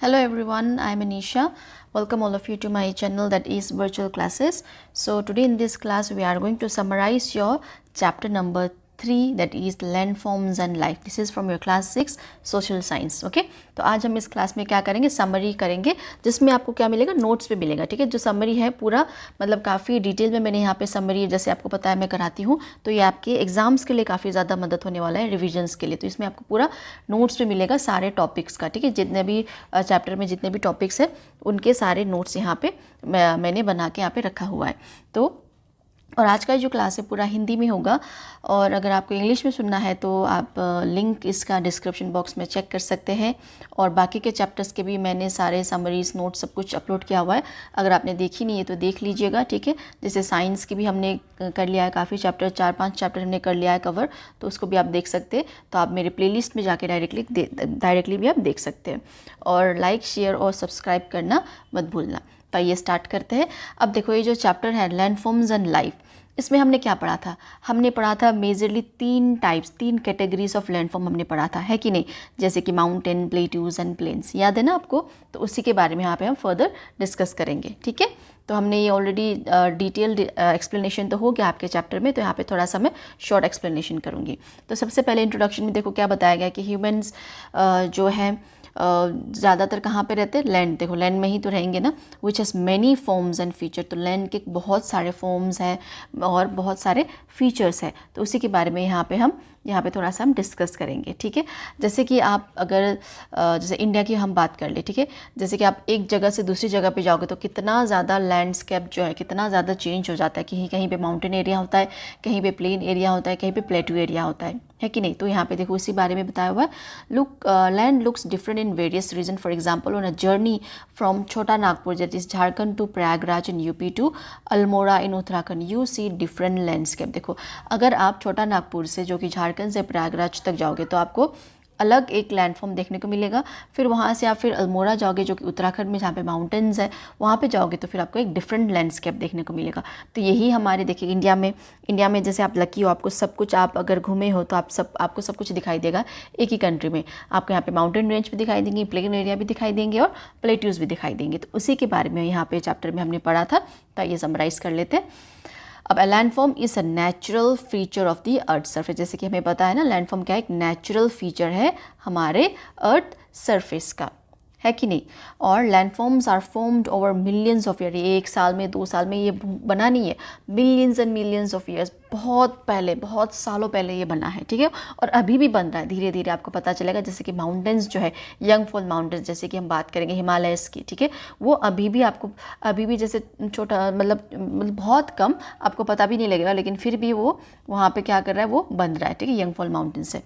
Hello everyone, I am Anisha. Welcome all of you to my channel that is Virtual Classes. So today in this class we are going to summarize your chapter number 3 that is Landforms and Life. This is from your class 6 Social Science. Okay, तो आज हम इस class में क्या करेंगे, summary करेंगे जिसमें आपको क्या मिलेगा, नोट्स पे मिलेगा. ठीक है, जो समरी है पूरा मतलब काफ़ी डिटेल में मैंने यहाँ पे समरी जैसे आपको पता है मैं कराती हूँ, तो ये आपके एग्जाम्स के लिए काफ़ी ज़्यादा मदद होने वाला है, रिविजन्स के लिए. तो इसमें आपको पूरा नोट्स पे मिलेगा सारे टॉपिक्स का. ठीक है, जितने भी चैप्टर में जितने भी टॉपिक्स हैं उनके सारे नोट्स यहाँ पे मैंने बना के यहाँ पे रखा हुआ है. तो और आज का जो क्लास है पूरा हिंदी में होगा, और अगर आपको इंग्लिश में सुनना है तो आप लिंक इसका डिस्क्रिप्शन बॉक्स में चेक कर सकते हैं. और बाकी के चैप्टर्स के भी मैंने सारे समरीज नोट्स सब कुछ अपलोड किया हुआ है, अगर आपने देखी नहीं है तो देख लीजिएगा. ठीक है, जैसे साइंस की भी हमने कर लिया है, काफ़ी चैप्टर 4-5 चैप्टर हमने कर लिया है कवर, तो उसको भी आप देख सकते हैं. तो आप मेरे प्लेलिस्ट में जाके डायरेक्टली भी आप देख सकते हैं. और लाइक, शेयर और सब्सक्राइब करना मत भूलना. तो ये स्टार्ट करते हैं. अब देखो, ये जो चैप्टर है लैंडफॉर्म्स एंड लाइफ, इसमें हमने क्या पढ़ा था, हमने पढ़ा था मेजरली 3 कैटेगरीज ऑफ लैंडफॉर्म हमने पढ़ा था, है कि नहीं. जैसे कि माउंटेन, प्लेट्यूज एंड प्लेन्स, याद है ना आपको. तो उसी के बारे में यहाँ पे हम फर्दर डिस्कस करेंगे. ठीक है, तो हमने ये ऑलरेडी डिटेल्ड एक्सप्लेनेशन तो हो गया आपके चैप्टर में, तो यहाँ पे थोड़ा सा मैं शॉर्ट एक्सप्लेनेशन करूँगी. तो सबसे पहले इंट्रोडक्शन में देखो क्या बताया गया कि ह्यूमन्स जो है ज़्यादातर कहाँ पे रहते हैं, लैंड. देखो लैंड में ही तो रहेंगे ना. Which has many forms and feature, तो लैंड के बहुत सारे फॉर्म्स हैं और बहुत सारे फीचर्स हैं. तो उसी के बारे में यहाँ पे थोड़ा सा हम डिस्कस करेंगे. ठीक है, जैसे कि आप अगर जैसे इंडिया की हम बात कर ले. ठीक है, जैसे कि आप एक जगह से दूसरी जगह पे जाओगे तो कितना ज़्यादा लैंडस्केप जो है कितना ज़्यादा चेंज हो जाता है. कहीं कहीं पे माउंटेन एरिया होता है, कहीं पे प्लेन एरिया होता है, कहीं पे प्लेट्यू एरिया होता है कि नहीं. तो यहाँ पे देखो इसी बारे में बताया हुआ है. Land looks different in various region. For example on a journey from Chota Nagpur that is Jharkhand to Prayagraj in UP to Almora in Uttarakhand you see different landscape. देखो अगर आप छोटा नागपुर से जो कि झारखंड से प्रयागराज तक जाओगे तो आपको अलग एक लैंडफॉर्म देखने को मिलेगा. फिर वहाँ से आप फिर अल्मोड़ा जाओगे जो कि उत्तराखंड में जहाँ पे माउंटेन्स है, वहाँ पे जाओगे तो फिर आपको एक डिफरेंट लैंडस्केप देखने को मिलेगा. तो यही हमारे देखिए इंडिया में जैसे आप लकी हो, आपको सब कुछ, आप अगर घूमे हो तो आपको सब कुछ दिखाई देगा एक ही कंट्री में. आपको यहाँ पे माउंटेन रेंज भी दिखाई देंगी, प्लेन एरिया भी दिखाई देंगे और प्लेट्यूज भी दिखाई देंगे. तो उसी के बारे में यहाँ पे चैप्टर में हमने पढ़ा था. तो ये समराइज कर लेते हैं. अब landform is a natural feature of the earth surface. जैसे कि हमें पता है ना, लैंडफॉर्म क्या है, एक नेचुरल फीचर है हमारे अर्थ सरफेस का, है कि नहीं. और landforms are formed over millions of year. ये 1 साल में 2 साल में ये बना नहीं है, millions and millions of years, बहुत पहले, बहुत सालों पहले ये बना है. ठीक है, और अभी भी बन रहा है, धीरे धीरे आपको पता चलेगा. जैसे कि माउंटेन्स जो है, यंग फॉल माउंटेन्स, जैसे कि हम बात करेंगे हिमालयस की. ठीक है, वो अभी भी जैसे छोटा मतलब बहुत कम आपको पता भी नहीं लगेगा, लेकिन फिर भी वो वहाँ पे क्या कर रहा है, वो बन रहा है. ठीक है, यंग फॉल माउंटेन्स है.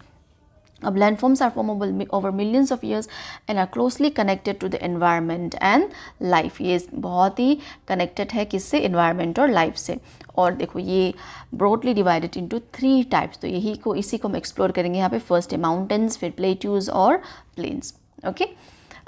अब landforms are formable over millions of years and are closely connected to the environment and life. ये बहुत ही कनेक्टेड है किससे, एनवायरनमेंट और लाइफ से. और देखो ये ब्रॉडली डिवाइडेड इनटू 3 टाइप्स. तो इसी को हम एक्सप्लोर करेंगे यहाँ पे. फर्स्ट है माउंटेन्स, फिर प्लेट्यूज और प्लेन्स. ओके,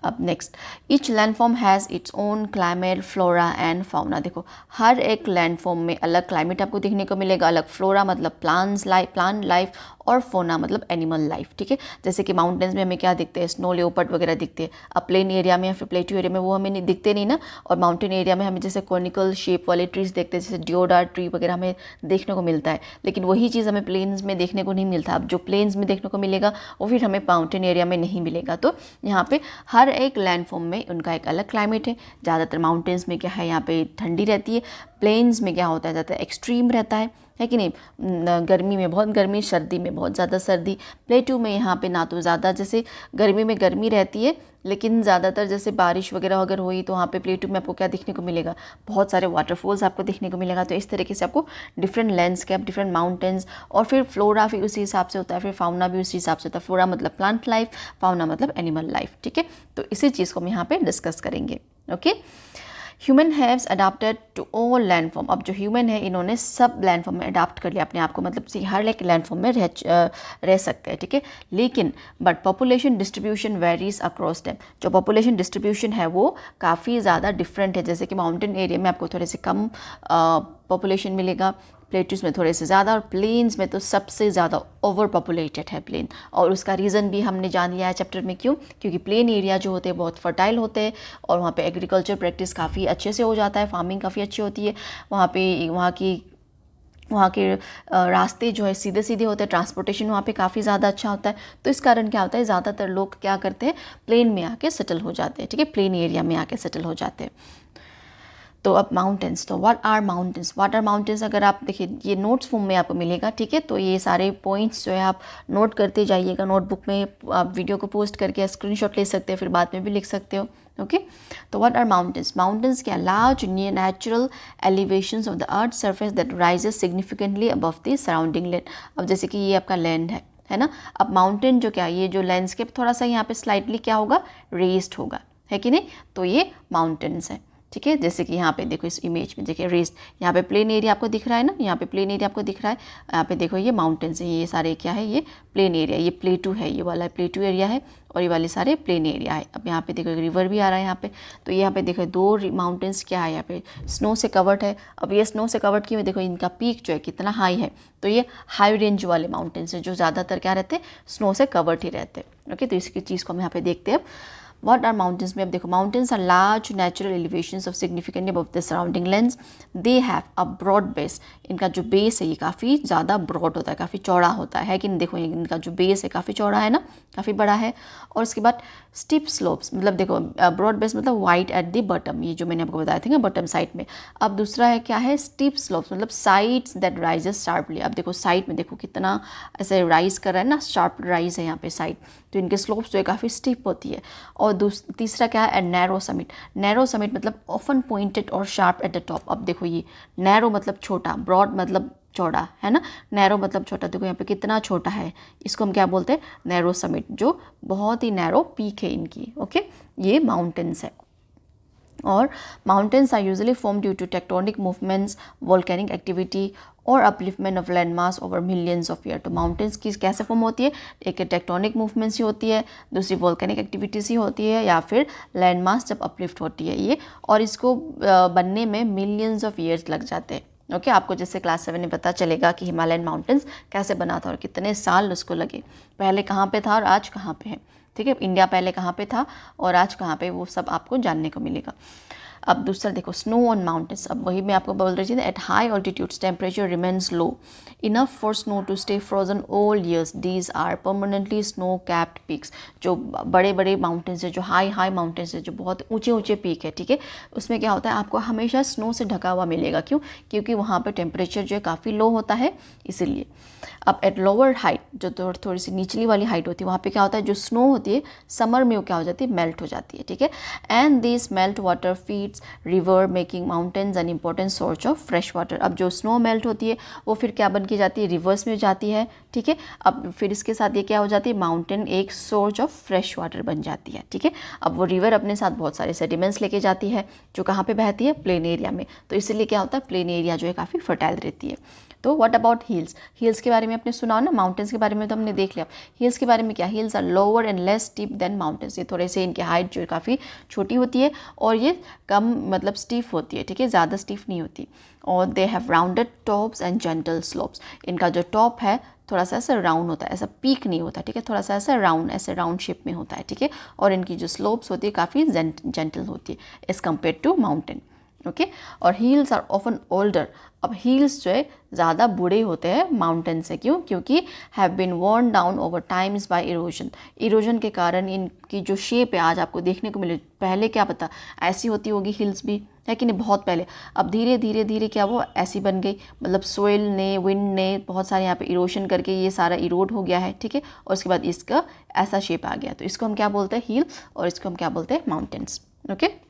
अब next, each landform has its own climate, flora and fauna. देखो हर एक लैंडफॉर्म में अलग क्लाइमेट आपको देखने को मिलेगा, अलग फ्लोरा मतलब प्लांट लाइफ, और फोना मतलब एनिमल लाइफ. ठीक है, जैसे कि माउंटेन्स में हमें क्या दिखते हैं, स्नो लेपर्ड वगैरह दिखते हैं. अब प्लेन एरिया में या फिर प्लेट्यू एरिया में वो हमें नहीं दिखते नहीं ना. और माउंटेन एरिया में हमें जैसे कॉनिकल शेप वाले ट्रीज देखते हैं, जैसे डिओडार ट्री वगैरह हमें देखने को मिलता है. लेकिन वही चीज़ हमें प्लेन्स में देखने को नहीं मिलता. अब जो प्लेन्स में देखने को मिलेगा वो फिर हमें माउंटेन एरिया में नहीं मिलेगा. तो यहाँ पे हर एक लैंडफॉर्म में उनका एक अलग क्लाइमेट है. ज़्यादातर माउंटेन्स में क्या है, यहाँ पे ठंडी रहती है. प्लेन्स में क्या होता है, ज़्यादातर एक्सट्रीम रहता है कि नहीं. गर्मी में बहुत गर्मी, सर्दी में बहुत ज़्यादा सर्दी. प्लेट्यू में यहाँ पे ना तो ज़्यादा जैसे गर्मी में गर्मी रहती है, लेकिन ज़्यादातर जैसे बारिश वगैरह अगर हुई तो वहाँ पे प्लेट्यू में आपको क्या देखने को मिलेगा, बहुत सारे वाटरफॉल्स आपको देखने को मिलेगा. तो इस तरीके से आपको डिफरेंट लैंडस्केप, डिफरेंट माउंटेन्स, और फिर फ्लोरा भी उसी हिसाब से होता है, फिर फाउना भी उसी हिसाब से होता है. फ्लोरा मतलब प्लांट लाइफ, फाउना मतलब एनिमल लाइफ. ठीक है, तो इसी चीज़ को हम यहाँ पे डिस्कस करेंगे. Okay, human haves adapted to all landform. अब जो ह्यूमन है इन्होंने सब लैंडफॉर्म में अडाप्ट कर लिया अपने आप को, मतलब से हर एक लैंडफॉर्म में रह सकते हैं. ठीक है, लेकिन but population distribution varies across them. जो पॉपुलेशन डिस्ट्रीब्यूशन है वो काफ़ी ज़्यादा डिफरेंट है. जैसे कि माउंटेन एरिया में आपको थोड़े से कम पॉपुलेशन मिलेगा, प्लेट्यूज में थोड़े से ज़्यादा, और प्लेन्स में तो सबसे ज़्यादा ओवर पॉपुलेटेड है प्लेन। और उसका रीज़न भी हमने जान लिया है चैप्टर में, क्यों? क्योंकि प्लेन एरिया जो होते हैं बहुत फर्टाइल होते हैं और वहाँ पे एग्रीकल्चर प्रैक्टिस काफ़ी अच्छे से हो जाता है, फार्मिंग काफ़ी अच्छी होती है, वहाँ के रास्ते जो है सीधे सीधे होते हैं, ट्रांसपोर्टेशन वहाँ पे काफ़ी ज़्यादा अच्छा होता है। तो इस कारण क्या होता है, ज़्यादातर लोग क्या करते हैं, प्लेन में आके सेटल हो जाते हैं, ठीक है, प्लेन एरिया में आके सेटल हो जाते हैं। तो अब माउंटेन्स, तो व्हाट आर माउंटेन्स, अगर आप देखिए ये नोट्स फॉर्म में आपको मिलेगा, ठीक है, तो ये सारे पॉइंट्स जो है आप नोट करते जाइएगा नोटबुक में, आप वीडियो को पोस्ट करके स्क्रीनशॉट ले सकते हैं, फिर बाद में भी लिख सकते हो, ओके। तो व्हाट आर माउंटेन्स क्या, large natural elevations of the earth surface that rises significantly above the surrounding land. अब जैसे कि ये आपका लैंड है ना, अब माउंटेन जो क्या, ये जो लैंडस्केप थोड़ा सा यहाँ पे स्लाइटली क्या होगा, रेस्ड होगा, है कि नहीं, तो ये माउंटेन्स है, ठीक है। जैसे कि यहाँ पे देखो इस इमेज में देखिए रेस्ट, यहाँ पे प्लेन एरिया आपको दिख रहा है ना, यहाँ पे प्लेन एरिया आपको दिख रहा है, यहाँ पे देखो ये माउंटेन्स है, ये सारे क्या है, ये प्लेन एरिया, ये प्लेटू है, ये वाला प्लेटू एरिया है, और ये वाले सारे प्लेन एरिया है। अब यहाँ पे देखो एक रिवर भी आ रहा है यहाँ पे, तो यहाँ पे देखो दो माउंटेन्स क्या है, यहाँ पे स्नो से कवर्ड है। अब ये स्नो से कवर्ड क्यों, देखो इनका पीक जो है कितना हाई है, तो ये हाई रेंज वाले माउंटेन्स है जो ज़्यादातर क्या रहते हैं, स्नो से कवर्ड ही रहते हैं, ओके। तो इसकी चीज़ को हम यहाँ पे देखते हैं। What are mountains में, अब देखो mountains are large natural elevations of significantly above the surrounding lands, they have a broad base, इनका जो बेस है ये काफ़ी ज़्यादा ब्रॉड होता है, काफ़ी चौड़ा होता है कि नहीं, देखो इनका जो बेस है काफ़ी चौड़ा है ना, काफ़ी बड़ा है। और उसके बाद स्टीप स्लोप्स, मतलब देखो ब्रॉड बेस मतलब वाइड एट द बॉटम, ये जो मैंने आपको बताया था ना बॉटम साइड में। अब दूसरा है क्या है, स्टीप स्लोप्स, मतलब साइड्स दैट राइजेस शार्पली। अब देखो साइड में देखो कितना ऐसे राइज कर रहा है ना, शार्प राइज है यहाँ पे साइड, तो इनके स्लोप्स जो है काफ़ी स्टीप होती है। और तीसरा क्या है, नैरो समिट मतलब ऑफन पॉइंटेड और शार्प एट द टॉप। अब देखो ये नैरो मतलब छोटा, ब्रॉड मतलब चौड़ा, है ना, नैरो मतलब छोटा, देखो यहाँ पे कितना छोटा है, इसको हम क्या बोलते हैं, नैरो समिट, जो बहुत ही नैरो पीक है इनकी, ओके। ये माउंटेन्स है। और mountains are usually form due to tectonic movements, volcanic activity और upliftment of land mass over millions of year. तो माउंटेन्स की कैसे फॉर्म होती है, एक टेक्टोनिक मूवमेंट्स ही होती है, दूसरी वोल्केनिक एक्टिविटीज़ ही होती है, या फिर लैंड मास जब अपलिफ्ट होती है ये, और इसको बनने में मिलियंस ऑफ ईयर्स लग जाते हैं, ओके। आपको जैसे क्लास 7 में पता चलेगा कि हिमालयन माउंटेन्स कैसे बना था और कितने साल उसको लगे, पहले कहाँ पे था और आज कहाँ पे है, ठीक है, इंडिया पहले कहाँ पे था और आज कहाँ पे, वो सब आपको जानने को मिलेगा। अब दूसरा देखो स्नो ऑन माउंटेन्स, अब वही मैं आपको बोल रही थी, at high altitudes temperature remains low enough for snow to stay frozen all years, these are permanently snow capped peaks. जो बड़े बड़े माउंटेन्स है, जो हाई माउंटेन्स है, जो बहुत ऊंचे ऊंचे पीक है, ठीक है, उसमें क्या होता है, आपको हमेशा स्नो से ढका हुआ मिलेगा, क्यों, क्योंकि वहाँ पर टेम्परेचर जो है काफ़ी लो होता है, इसीलिए। अब एट लोअर हाइट, जो थोड़ी सी निचली वाली हाइट होती है, वहाँ पे क्या होता है, जो स्नो होती है समर में वो क्या हो जाती है, मेल्ट हो जाती है, ठीक है। And this melt water feeds river making mountains an important source of fresh water. अब जो स्नो मेल्ट होती है वो फिर क्या बन के जाती है, रिवर्स में जाती है, ठीक है। अब फिर इसके साथ ये क्या हो जाती है, माउंटेन एक सोर्स ऑफ फ्रेश वाटर बन जाती है, ठीक है। अब वो रिवर अपने साथ बहुत सारे सेडिमेंट्स लेके जाती है, जो कहाँ पे बहती है, प्लेन एरिया में, तो इसीलिए क्या होता है, प्लेन एरिया जो है काफ़ी फर्टाइल रहती है। तो व्हाट अबाउट हिल्स के बारे में आपने सुना ना, माउंटेन्स के बारे में तो हमने देख लिया, हिल्स के बारे में क्या, hills are lower and less steep than mountains, ये थोड़े से इनकी हाइट जो काफ़ी छोटी होती है और ये कम मतलब स्टीफ होती है, ठीक है, ज़्यादा स्टीफ नहीं होती। और they have rounded tops and gentle slopes, इनका जो टॉप है थोड़ा सा ऐसा राउंड होता है, ऐसा पीक नहीं होता, ठीक है, थोड़ा सा ऐसा राउंड, ऐसे राउंड शेप में होता है, ठीक है। और इनकी जो स्लोप्स होती है काफ़ी जेंटल होती है as compared to mountain, okay. और हील्स आर ऑफन ओल्डर, अब हील्स जो है ज़्यादा बूढ़े होते हैं माउंटेन से, क्यों, क्योंकि have been worn down over times by erosion के कारण इनकी जो शेप है आज आपको देखने को मिले, पहले क्या पता ऐसी होती होगी हिल्स भी, है कि नहीं, बहुत पहले। अब धीरे धीरे क्या वो ऐसी बन गई, मतलब सोइल ने, विंड ने बहुत सारे यहाँ पे इरोशन करके ये सारा इरोड हो गया है, ठीक है, और उसके बाद इसका ऐसा शेप आ गया, तो इसको हम क्या बोलते हैं, हिल, और इसको हम क्या बोलते हैं, माउंटेन्स, ओके।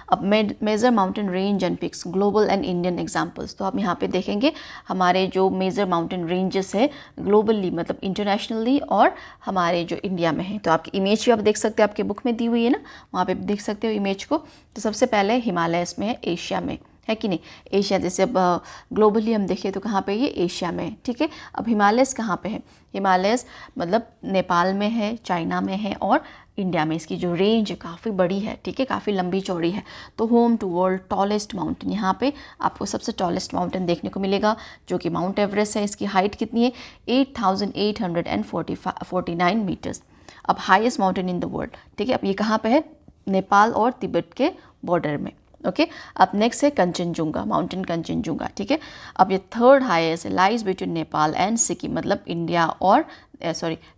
अब major mountain range and peaks, global and Indian examples, तो आप यहाँ पे देखेंगे हमारे जो मेजर माउंटेन रेंजेस है ग्लोबली, मतलब इंटरनेशनली, और हमारे जो इंडिया में है। तो आपकी इमेज भी आप देख सकते हैं, आपके बुक में दी हुई है ना, वहाँ पे देख सकते हो इमेज को। तो सबसे पहले हिमालयस में है, एशिया में, है कि नहीं, एशिया, जैसे अब ग्लोबली हम देखें तो कहाँ पे ये एशिया में है, ठीक है। अब हिमालयस कहाँ पे है, हिमालयस मतलब नेपाल में है, चाइना में है और इंडिया में इसकी जो रेंज है काफ़ी बड़ी है, ठीक है, काफ़ी लंबी चौड़ी है। तो home to world tallest mountain, यहाँ पे आपको सबसे टॉलेस्ट माउंटेन देखने को मिलेगा जो कि माउंट एवरेस्ट है। इसकी हाइट कितनी है? 8,849 मीटर्स। अब highest mountain in the world, ठीक है। अब ये कहाँ पे है? नेपाल और तिब्बत के बॉर्डर में। ओके, अब नेक्स्ट है कंचनजुंगा, माउंटेन कंचनजुंगा, ठीक है। अब ये थर्ड हाईएस्ट है, lies between Nepal and Sikkim, मतलब इंडिया और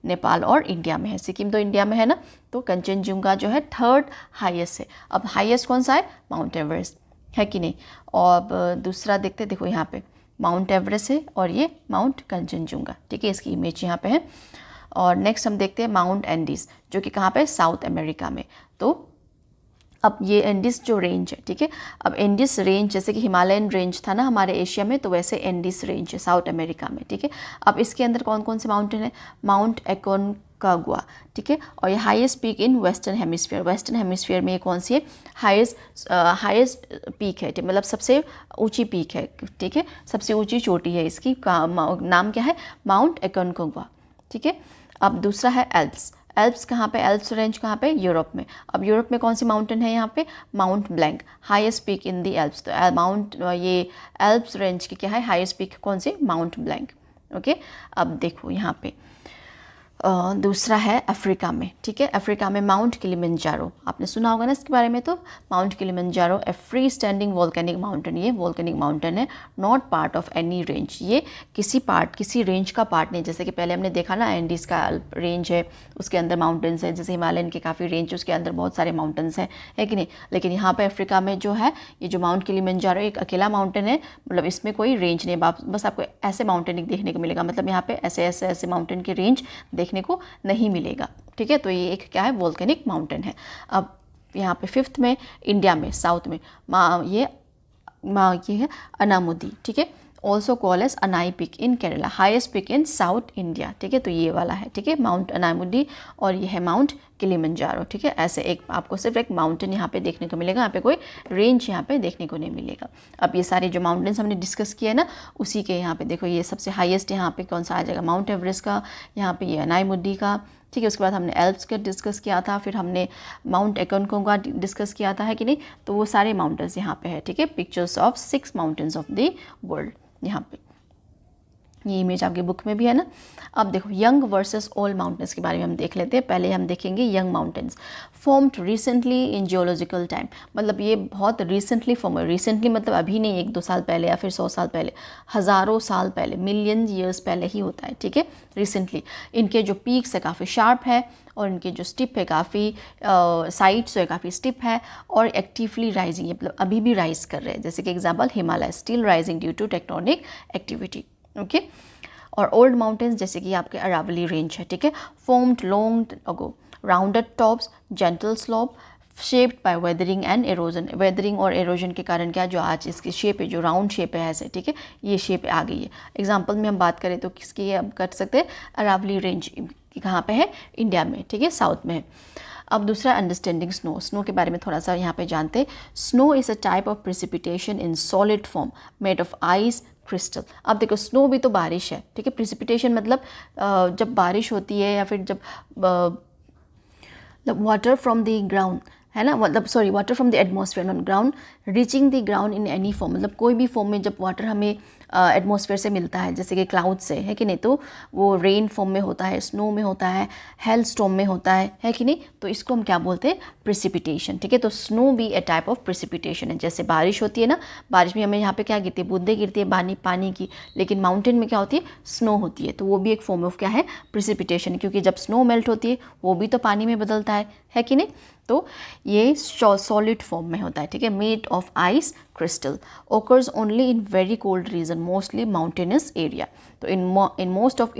नेपाल और इंडिया में है। सिक्किम तो इंडिया में है ना, तो कंचनजुंगा जो है थर्ड हाईएस्ट है। अब हाईएस्ट कौन सा है? माउंट एवरेस्ट, है कि नहीं। और अब दूसरा देखते, देखो यहाँ पे माउंट एवरेस्ट है और ये माउंट कंचनजुंगा, ठीक है, इसकी इमेज यहाँ पे है। और नेक्स्ट हम देखते हैं माउंट एंडीज, जो कि कहाँ पे? साउथ अमेरिका में। तो अब ये एंडीज जो रेंज है, ठीक है। अब एंडीज रेंज जैसे कि हिमालयन रेंज था ना हमारे एशिया में, तो वैसे एंडीज रेंज है साउथ अमेरिका में, ठीक है। अब इसके अंदर कौन कौन से माउंटेन है? माउंट एकोनकागुआ, ठीक है। और ये highest peak in western hemisphere, western hemisphere में ये कौन सी है? हाईएस्ट पीक है, मतलब सबसे ऊंची पीक है, ठीक है, सबसे ऊंची चोटी है इसकी। नाम क्या है? माउंट एकोनकागुआ, ठीक है। अब दूसरा है एल्प्स। एल्प्स कहाँ पे? एल्प्स रेंज कहाँ पे? यूरोप में। अब यूरोप में कौन सी माउंटेन है यहाँ पे? Mount blank, highest peak in the Alps. तो ये एल्प्स रेंज की क्या है? हाईएस्ट पीक कौन सी? Mount blank. ओके, अब देखो यहाँ पे दूसरा है अफ्रीका में, ठीक है। अफ्रीका में माउंट किलिमंजारो, आपने सुना होगा ना इसके बारे में। तो माउंट किलिमंजारो ए फ्री स्टैंडिंग वोल्केनिक माउंटेन, ये वोल्केनिक माउंटेन है, not part of any range. ये किसी रेंज का पार्ट नहीं। जैसे कि पहले हमने देखा ना, एंडीज का रेंज है, उसके अंदर माउंटेन्स हैं, जैसे हिमालयन के काफ़ी रेंज है, उसके अंदर बहुत सारे माउंटेन्स हैं, है कि नहीं। लेकिन यहाँ पर अफ्रीका में जो है, ये जो माउंट किलिमंजारो एक अकेला माउंटेन है, मतलब इसमें कोई रेंज नहीं। बस आपको ऐसे माउंटेन देखने को मिलेगा, मतलब यहाँ पे ऐसे माउंटेन की रेंज देखने को नहीं मिलेगा, ठीक है। तो ये एक क्या है? वोल्केनिक माउंटेन है। अब यहाँ पे फिफ्थ में इंडिया में साउथ में ये है अनामुदी, ठीक है, ऑल्सो कॉल एज अनाई पिक इन केरला, हाईएस्ट पिक इन साउथ इंडिया, ठीक है। तो ये वाला है, ठीक है, माउंट अनामुदी, और ये है माउंट किलिमंजारो, ठीक है। ऐसे एक आपको सिर्फ एक माउंटेन यहाँ पे देखने को मिलेगा, यहाँ पे कोई रेंज यहाँ पे देखने को नहीं मिलेगा। अब ये सारे जो माउंटेन्स हमने डिस्कस किए ना, उसी के यहाँ पे देखो, ये सबसे हाईएस्ट यहाँ पे कौन सा आ जाएगा? माउंट एवरेस्ट का, यहाँ पे ये अनाईमुदी का, ठीक है। उसके बाद हमने एल्प्स का डिस्कस किया था, फिर हमने माउंट एकोनकागुआ डिस्कस किया था, है कि नहीं। तो वो सारे माउंटेन्स यहाँ पे है, ठीक है। Pictures of 6 mountains of the world, यहाँ पे ये इमेज आपकी बुक में भी है ना। अब देखो यंग वर्सेस ओल्ड माउंटेन्स के बारे में हम देख लेते हैं। पहले हम देखेंगे young mountains formed recently in geological time, मतलब ये बहुत रिसेंटली फॉर्म है। रिसेंटली मतलब अभी नहीं, 1-2 साल पहले या फिर 100 साल पहले, हज़ारों साल पहले, मिलियन ईयर्स पहले ही होता है, ठीक है, रिसेंटली। इनके जो पीक्स है काफ़ी शार्प है, और इनके जो स्टिप है काफ़ी साइड्स है काफ़ी स्टिप है, और एक्टिवली राइजिंग, मतलब अभी भी राइज कर रहे हैं। जैसे कि example Himalaya still rising due to tectonic activity, okay. और ओल्ड माउंटेन्स जैसे कि आपके अरावली रेंज है, ठीक है, formed long ago, rounded tops, gentle slope, shaped by weathering and erosion. Weathering और एरोजन के कारण क्या, जो आज इसकी शेप है, जो राउंड शेप है ऐसे, ठीक है, ये शेप आ गई है। एग्जाम्पल में हम बात करें तो किसकी अब कर सकते हैं? अरावली रेंज कहाँ पे है? इंडिया में, ठीक है, साउथ में है। अब दूसरा अंडरस्टैंडिंग स्नो, स्नो के बारे में थोड़ा सा यहाँ पे जानते हैं। Snow is a type of precipitation in solid form made of ice crystal. अब देखो स्नो भी तो बारिश है, ठीक है, प्रिसिपिटेशन मतलब जब बारिश होती है, या फिर जब वाटर फ्रॉम द ग्राउंड, है ना, मतलब sorry, water from the atmosphere not ground, reaching the ground in any form, मतलब कोई भी फॉर्म में जब वाटर हमें एटमॉस्फेयर से मिलता है, जैसे कि क्लाउड से, है कि नहीं, तो वो रेन फॉर्म में होता है, स्नो में होता है, हेल स्टॉर्म में होता है कि नहीं। तो इसको हम क्या बोलते हैं? प्रिसिपिटेशन, ठीक है। तो स्नो भी ए टाइप ऑफ प्रिसिपिटेशन है। जैसे बारिश होती है ना, बारिश में हमें यहाँ पे क्या गिरती है? बूंदें गिरती है पानी की, लेकिन माउंटेन में क्या होती है? स्नो होती है। तो वो भी एक फॉर्म ऑफ क्या है? प्रिसिपिटेशन, क्योंकि जब स्नो मेल्ट होती है वो भी तो पानी में बदलता है कि नहीं। तो ये सॉलिड फॉर्म में होता है, ठीक है, made of ice crystal, occurs only in very cold region, mostly mountainous area. तो in most of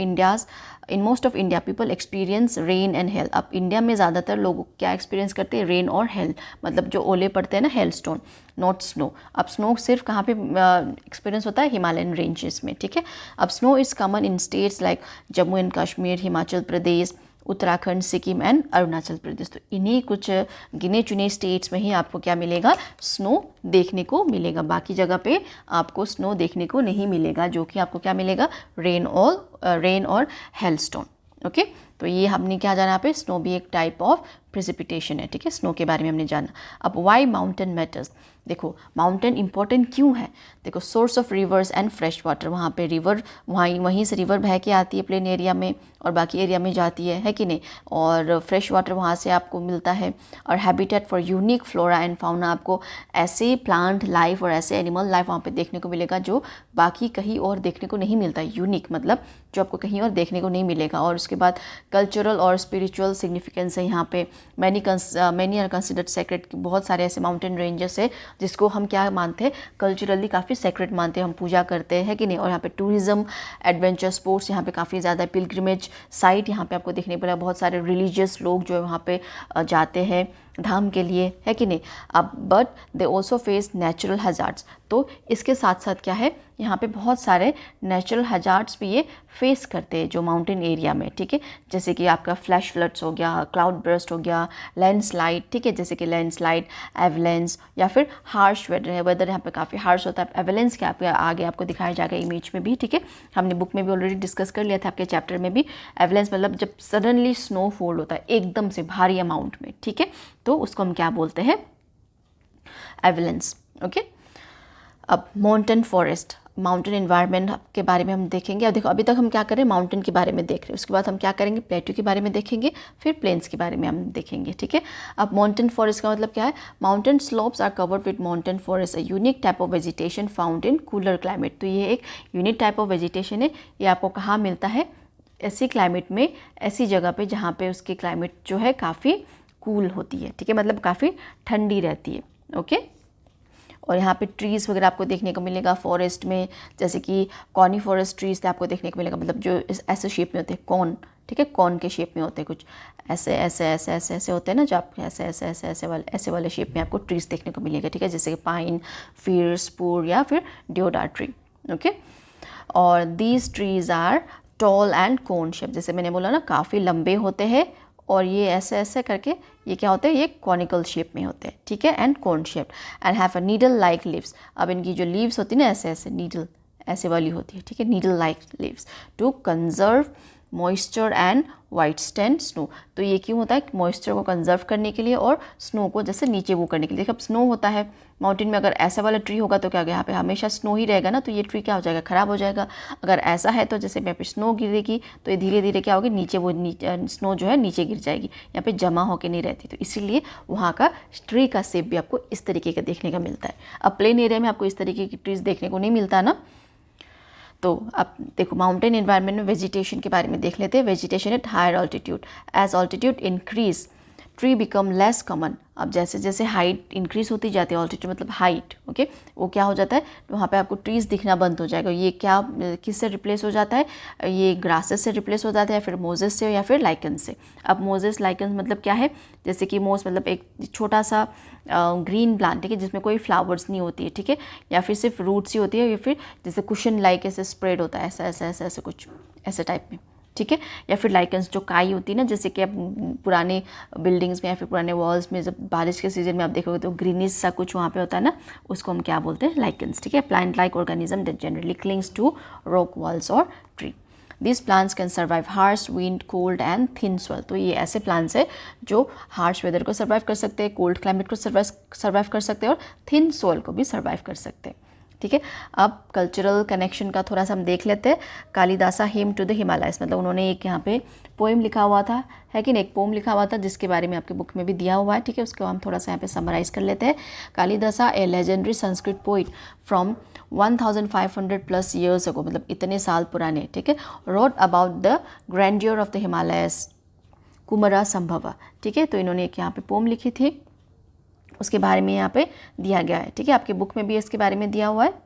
India people experience rain and hail. अब इंडिया में ज़्यादातर लोग क्या एक्सपीरियंस करते हैं? रेन और हेल, मतलब जो ओले पड़ते हैं ना, हेल स्टोन, नॉट स्नो। अब स्नो सिर्फ कहाँ पे एक्सपीरियंस होता है? हिमालयन रेंजेस में, ठीक है। अब snow is common in states like Jammu and Kashmir, Himachal Pradesh, Uttarakhand, Sikkim and Arunachal Pradesh. तो इन्हीं कुछ गिने चुने स्टेट्स में ही आपको क्या मिलेगा? स्नो देखने को मिलेगा। बाकी जगह पे आपको स्नो देखने को नहीं मिलेगा, जो कि आपको क्या मिलेगा? रेन और हेलस्टोन, ओके। तो ये हमने क्या जाना पे, स्नो भी एक टाइप ऑफ प्रेसिपिटेशन है, ठीक है, स्नो के बारे में हमने जाना। अब वाई माउंटेन मैटर्स, देखो माउंटेन इंपॉर्टेंट क्यों है, देखो source of reverse and fresh water, वहाँ पे रिवर वहीं से रिवर बह के आती है प्लेन एरिया में और बाकी एरिया में जाती है कि नहीं, और फ्रेश वाटर वहाँ से आपको मिलता है। और habitat for unique flora and fauna, आपको ऐसे प्लांट लाइफ और ऐसे एनिमल लाइफ वहाँ पे देखने को मिलेगा जो बाकी कहीं और देखने को नहीं मिलता। यूनिक मतलब जो आपको कहीं और देखने को नहीं मिलेगा। और उसके बाद कल्चरल और स्पिरिचुअल सिग्निफिकेंस है यहाँ पे। मैनी आर कंसिडर्ड सेक्रेट, बहुत सारे ऐसे माउंटेन रेंजेस है जिसको हम क्या मानते हैं, कल्चरली काफ़ी सेक्रेट मानते हैं, हम पूजा करते हैं कि नहीं। और यहाँ पे टूरिज्म, एडवेंचर स्पोर्ट्स यहाँ पे काफ़ी ज़्यादा, पिलग्रिमेज साइट यहाँ पे आपको देखने को मिला, बहुत सारे रिलीजियस लोग जो है वहाँ पे जाते हैं धाम के लिए, है कि नहीं। अब but they also face natural hazards, तो इसके साथ साथ क्या है, यहाँ पे बहुत सारे नेचुरल हजार्ड्स भी ये फेस करते हैं जो माउंटेन एरिया में, ठीक है। जैसे कि आपका फ्लैश फ्लड्स हो गया, क्लाउड बर्स्ट हो गया, लैंडस्लाइड, ठीक है, जैसे कि लैंडस्लाइड, एवलेंस, या फिर हार्श वेदर है, वेदर यहाँ पे काफ़ी हार्श होता है। एवलेंस के आपके आगे आपको दिखाया जाएगा इमेज में भी, ठीक है, हमने बुक में भी ऑलरेडी डिस्कस कर लिया था आपके चैप्टर में भी। एवलेंस मतलब जब सडनली स्नोफॉल होता है एकदम से भारी अमाउंट में, ठीक है, तो उसको हम क्या बोलते हैं, एवलेंस, ओके। अब माउंटेन फॉरेस्ट, माउंटेन एनवायरनमेंट के बारे में हम देखेंगे। अब देखो अभी तक हम क्या करें, माउंटेन के बारे में देख रहे हैं, उसके बाद हम क्या करेंगे, प्लेटू के बारे में देखेंगे, फिर प्लेन्स के बारे में हम देखेंगे, ठीक है। अब माउंटेन फॉरेस्ट का मतलब क्या है, mountain slopes are covered with mountain forest, a unique type of vegetation found in cooler climate. तो ये एक यूनिक टाइप ऑफ वेजिटेशन है, ये आपको कहाँ मिलता है, ऐसी क्लाइमेट में, ऐसी जगह पे जहाँ पे उसकी क्लाइमेट जो है काफ़ी कूल होती है, ठीक है, मतलब काफ़ी ठंडी रहती है, ओके। और यहाँ पे ट्रीज़ वगैरह आपको देखने को मिलेगा फॉरेस्ट में, जैसे कि कॉनी फॉरेस्ट ट्रीज़ आपको देखने को मिलेगा, मतलब जो इस ऐसे शेप में होते हैं, कॉन, ठीक है, कॉन के शेप में होते हैं, कुछ ऐसे ऐसे ऐसे ऐसे ऐसे होते हैं ना, जो आप ऐसे ऐसे ऐसे ऐसे वाले शेप में आपको ट्रीज़ देखने को मिलेगा, ठीक है, जैसे कि पाइन, फिर स्पूर या फिर ड्योडार ट्री, ओके। और these trees are tall and cone shape, जैसे मैंने बोला ना काफ़ी लंबे होते हैं और ये ऐसे ऐसे करके ये क्या होते हैं, ये कॉनिकल शेप में होते हैं, ठीक है, and cone shape, and have a needle like leaves. अब इनकी जो लीव्स होती है ना ऐसे ऐसे नीडल ऐसे वाली होती है, ठीक है, needle like leaves to conserve moisture and withstand snow. तो ये क्यों होता है, मॉइस्चर को कंजर्व करने के लिए और स्नो को जैसे नीचे वो करने के लिए। देखो अब स्नो होता है माउंटेन में, अगर ऐसा वाला ट्री होगा तो क्या होगा, यहाँ पे हमेशा स्नो ही रहेगा ना, तो ये ट्री क्या हो जाएगा, ख़राब हो जाएगा। अगर ऐसा है तो जैसे यहाँ पे स्नो गिरेगी तो ये धीरे धीरे क्या होगी, नीचे वो स्नो जो है नीचे गिर जाएगी, यहाँ पे जमा होकर नहीं रहती। तो इसीलिए वहाँ का ट्री का शेप भी आपको इस तरीके का देखने का मिलता है। अब प्लेन एरिया में आपको इस तरीके की ट्रीज देखने को नहीं मिलता ना। तो अब देखो माउंटेन एनवायरनमेंट में वेजिटेशन के बारे में देख लेते हैं। Vegetation at higher altitude, as altitude increase tree become less common. अब जैसे जैसे हाइट इंक्रीज होती जाती है, ऑल्टीट्यूड मतलब हाइट, ओके, वो क्या हो जाता है, वहाँ पे आपको ट्रीज़ दिखना बंद हो जाएगा। ये क्या किससे रिप्लेस हो जाता है, ये ग्रासेस से रिप्लेस हो जाता है, या फिर मोजेस से, या फिर लाइकन से। अब मोजेस लाइकन मतलब क्या है, जैसे कि मोस मतलब एक छोटा सा ग्रीन प्लांट, ठीक है, जिसमें कोई फ्लावर्स नहीं होती है, ठीक है, या फिर सिर्फ रूट्स ही होती है, या फिर जैसे कुशन लाइक ऐसे स्प्रेड होता है, ऐसा ऐसा ऐसा ऐसे कुछ ऐसे टाइप में, ठीक है। या फिर लाइकन्स जो काई होती है ना, जैसे कि आप पुराने बिल्डिंग्स में या फिर पुराने वॉल्स में जब बारिश के सीजन में आप देखोगे तो ग्रीनिश सा कुछ वहाँ पे होता है ना, उसको हम क्या बोलते हैं, लाइकन्स, ठीक है। Plant like organism that generally clings to rock walls और tree. These plants can survive harsh wind, cold and thin soil। तो ये ऐसे प्लांट्स है जो हार्श वेदर को सर्वाइव कर सकते हैं, कोल्ड क्लाइमेट को सर्वाइव कर सकते हैं और थिन सोइल को भी सर्वाइव कर सकते हैं, ठीक है। अब कल्चरल कनेक्शन का थोड़ा सा हम देख लेते हैं। Kalidasa him to the Himalayas, मतलब उन्होंने एक यहाँ पे पोएम लिखा हुआ था, है कि नहीं, एक पोएम लिखा हुआ था जिसके बारे में आपके बुक में भी दिया हुआ है, ठीक है। उसको हम थोड़ा सा यहाँ पे समराइज कर लेते हैं। Kalidasa a legendary Sanskrit poet from 1500+ years ago, मतलब इतने साल पुराने, ठीक है, wrote about the grandeur of the Himalayas Kumara Sambhava, ठीक है। तो इन्होंने एक यहाँ पे पोम लिखी थी, उसके बारे में यहाँ पे दिया गया है, ठीक है, आपके बुक में भी इसके बारे में दिया हुआ है।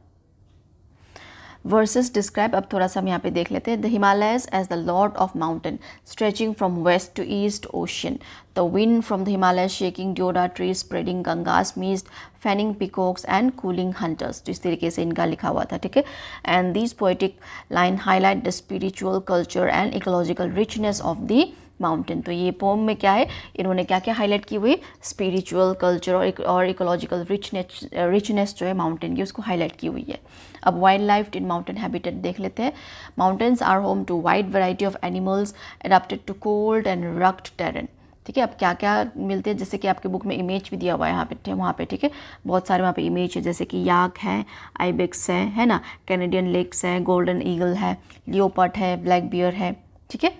वर्सेस डिस्क्राइब, अब थोड़ा सा हम यहाँ पे देख लेते हैं। The Himalayas as the lord of mountain stretching from west to east ocean, the wind from the Himalaya shaking deodar trees, spreading Ganga's mist, fanning peacocks and cooling hunters. तो इस तरीके से इनका लिखा हुआ था, ठीक है। And this poetic line highlight the spiritual culture and ecological richness of the mountain. तो ये पोम में क्या है, इन्होंने क्या क्या हाईलाइट की हुई, स्पिरिचुअल कल्चर और इकोलॉजिकल रिचनेस जो है माउंटेन की, उसको हाईलाइट की हुई है। अब wildlife in mountain habitat देख लेते हैं। Mountains are home to wide variety of animals adapted to cold and rugged terrain, ठीक है। अब क्या क्या मिलते हैं, जैसे कि आपके बुक में इमेज भी दिया हुआ है यहाँ पे, वहाँ पे, ठीक है, बहुत सारे वहाँ पे इमेज है, जैसे कि याक है, आइबेक्स है ना, कैनेडियन लेक्स है, गोल्डन ईगल है, लियोपर्ड है, ब्लैक बियर है, ठीक है।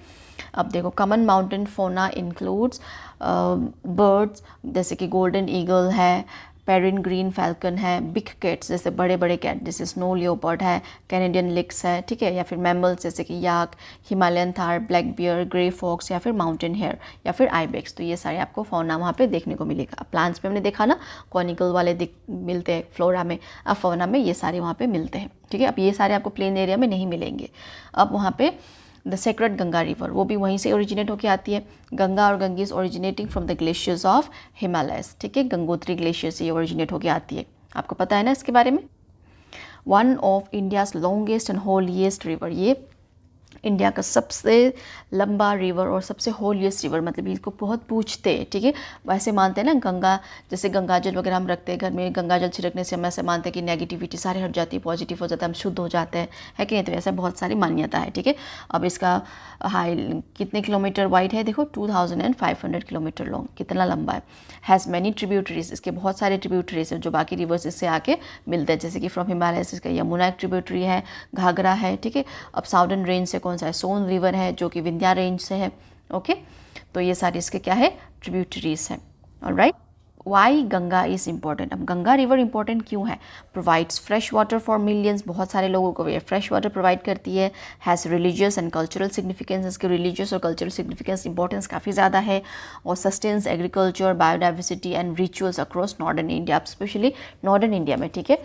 अब देखो common mountain fauna includes birds, जैसे कि गोल्डन ईगल है, पेरिन ग्रीन फैल्कन है, बिग कैट्स जैसे बड़े बड़े कैट जैसे स्नो लियोपर्ड है, कैनेडियन लिक्स है, ठीक है, या फिर मैमल्स जैसे कि yak, Himalayan tahr, black bear, grey fox, या फिर माउंटेन हेयर, या फिर आइबेक्स। तो ये सारे आपको फौना वहाँ पे देखने को मिलेगा। प्लांट्स में हमने देखा ना कॉनिकल वाले मिलते हैं फ्लोरा में, अब फौना में ये सारे वहाँ पे मिलते हैं, ठीक है। अब ये सारे आपको प्लेन एरिया में नहीं मिलेंगे। अब वहाँ पे द सेक्रेड गंगा रिवर, वो भी वहीं से ओरिजिनेट होकर आती है। गंगा और Ganges originating from the glaciers of Himalayas, ठीक है, गंगोत्री ग्लेशियर से ये ओरिजिनेट होकर आती है। आपको पता है ना इसके बारे में। One of India's longest and holiest river, ये इंडिया का सबसे लंबा रिवर और सबसे होलीस्ट रिवर, मतलब इसको बहुत पूछते हैं, ठीक है। वैसे मानते हैं ना गंगा, जैसे गंगाजल वगैरह हम रखते हैं घर में, गंगाजल छिड़कने से हम ऐसे मानते हैं कि नेगेटिविटी सारी हट जाती है, पॉजिटिव हो जाता है, हम शुद्ध हो जाते हैं, है कि नहीं। तो ऐसा बहुत सारी मान्यता है, ठीक है। अब इसका हाई कितने किलोमीटर वाइड है, देखो 2500 किलोमीटर लॉन्ग, कितना लंबा है। हैज़ मैनी ट्रिब्यूटरीज, इसके बहुत सारे ट्रिब्यूटरीज हैं जो बाकी रिवर्स इससे आके मिलते हैं, जैसे कि फ्रॉम हिमालय इसका यमुना एक ट्रिब्यूटरी है, घाघरा है, ठीक है। अब साउदर्न रेंज से कौन सा है, सोन रिवर है जो कि विंध्या रेंज से है, ओके। तो ये सारे इसके क्या है, ट्रिब्यूटरीज हैं, alright. Why Ganga is important, अब गंगा रिवर इम्पॉर्टेंट क्यों है, provides fresh water for millions, बहुत सारे लोगों को ये फ्रेश वाटर प्रोवाइड करती है। Has religious and cultural significance, इसके रिलीजियस और कल्चरल सिग्निफिकेंस इंपॉर्टेंस काफ़ी ज़्यादा है। और sustains agriculture, biodiversity and rituals across northern India, specially northern India में, ठीक है।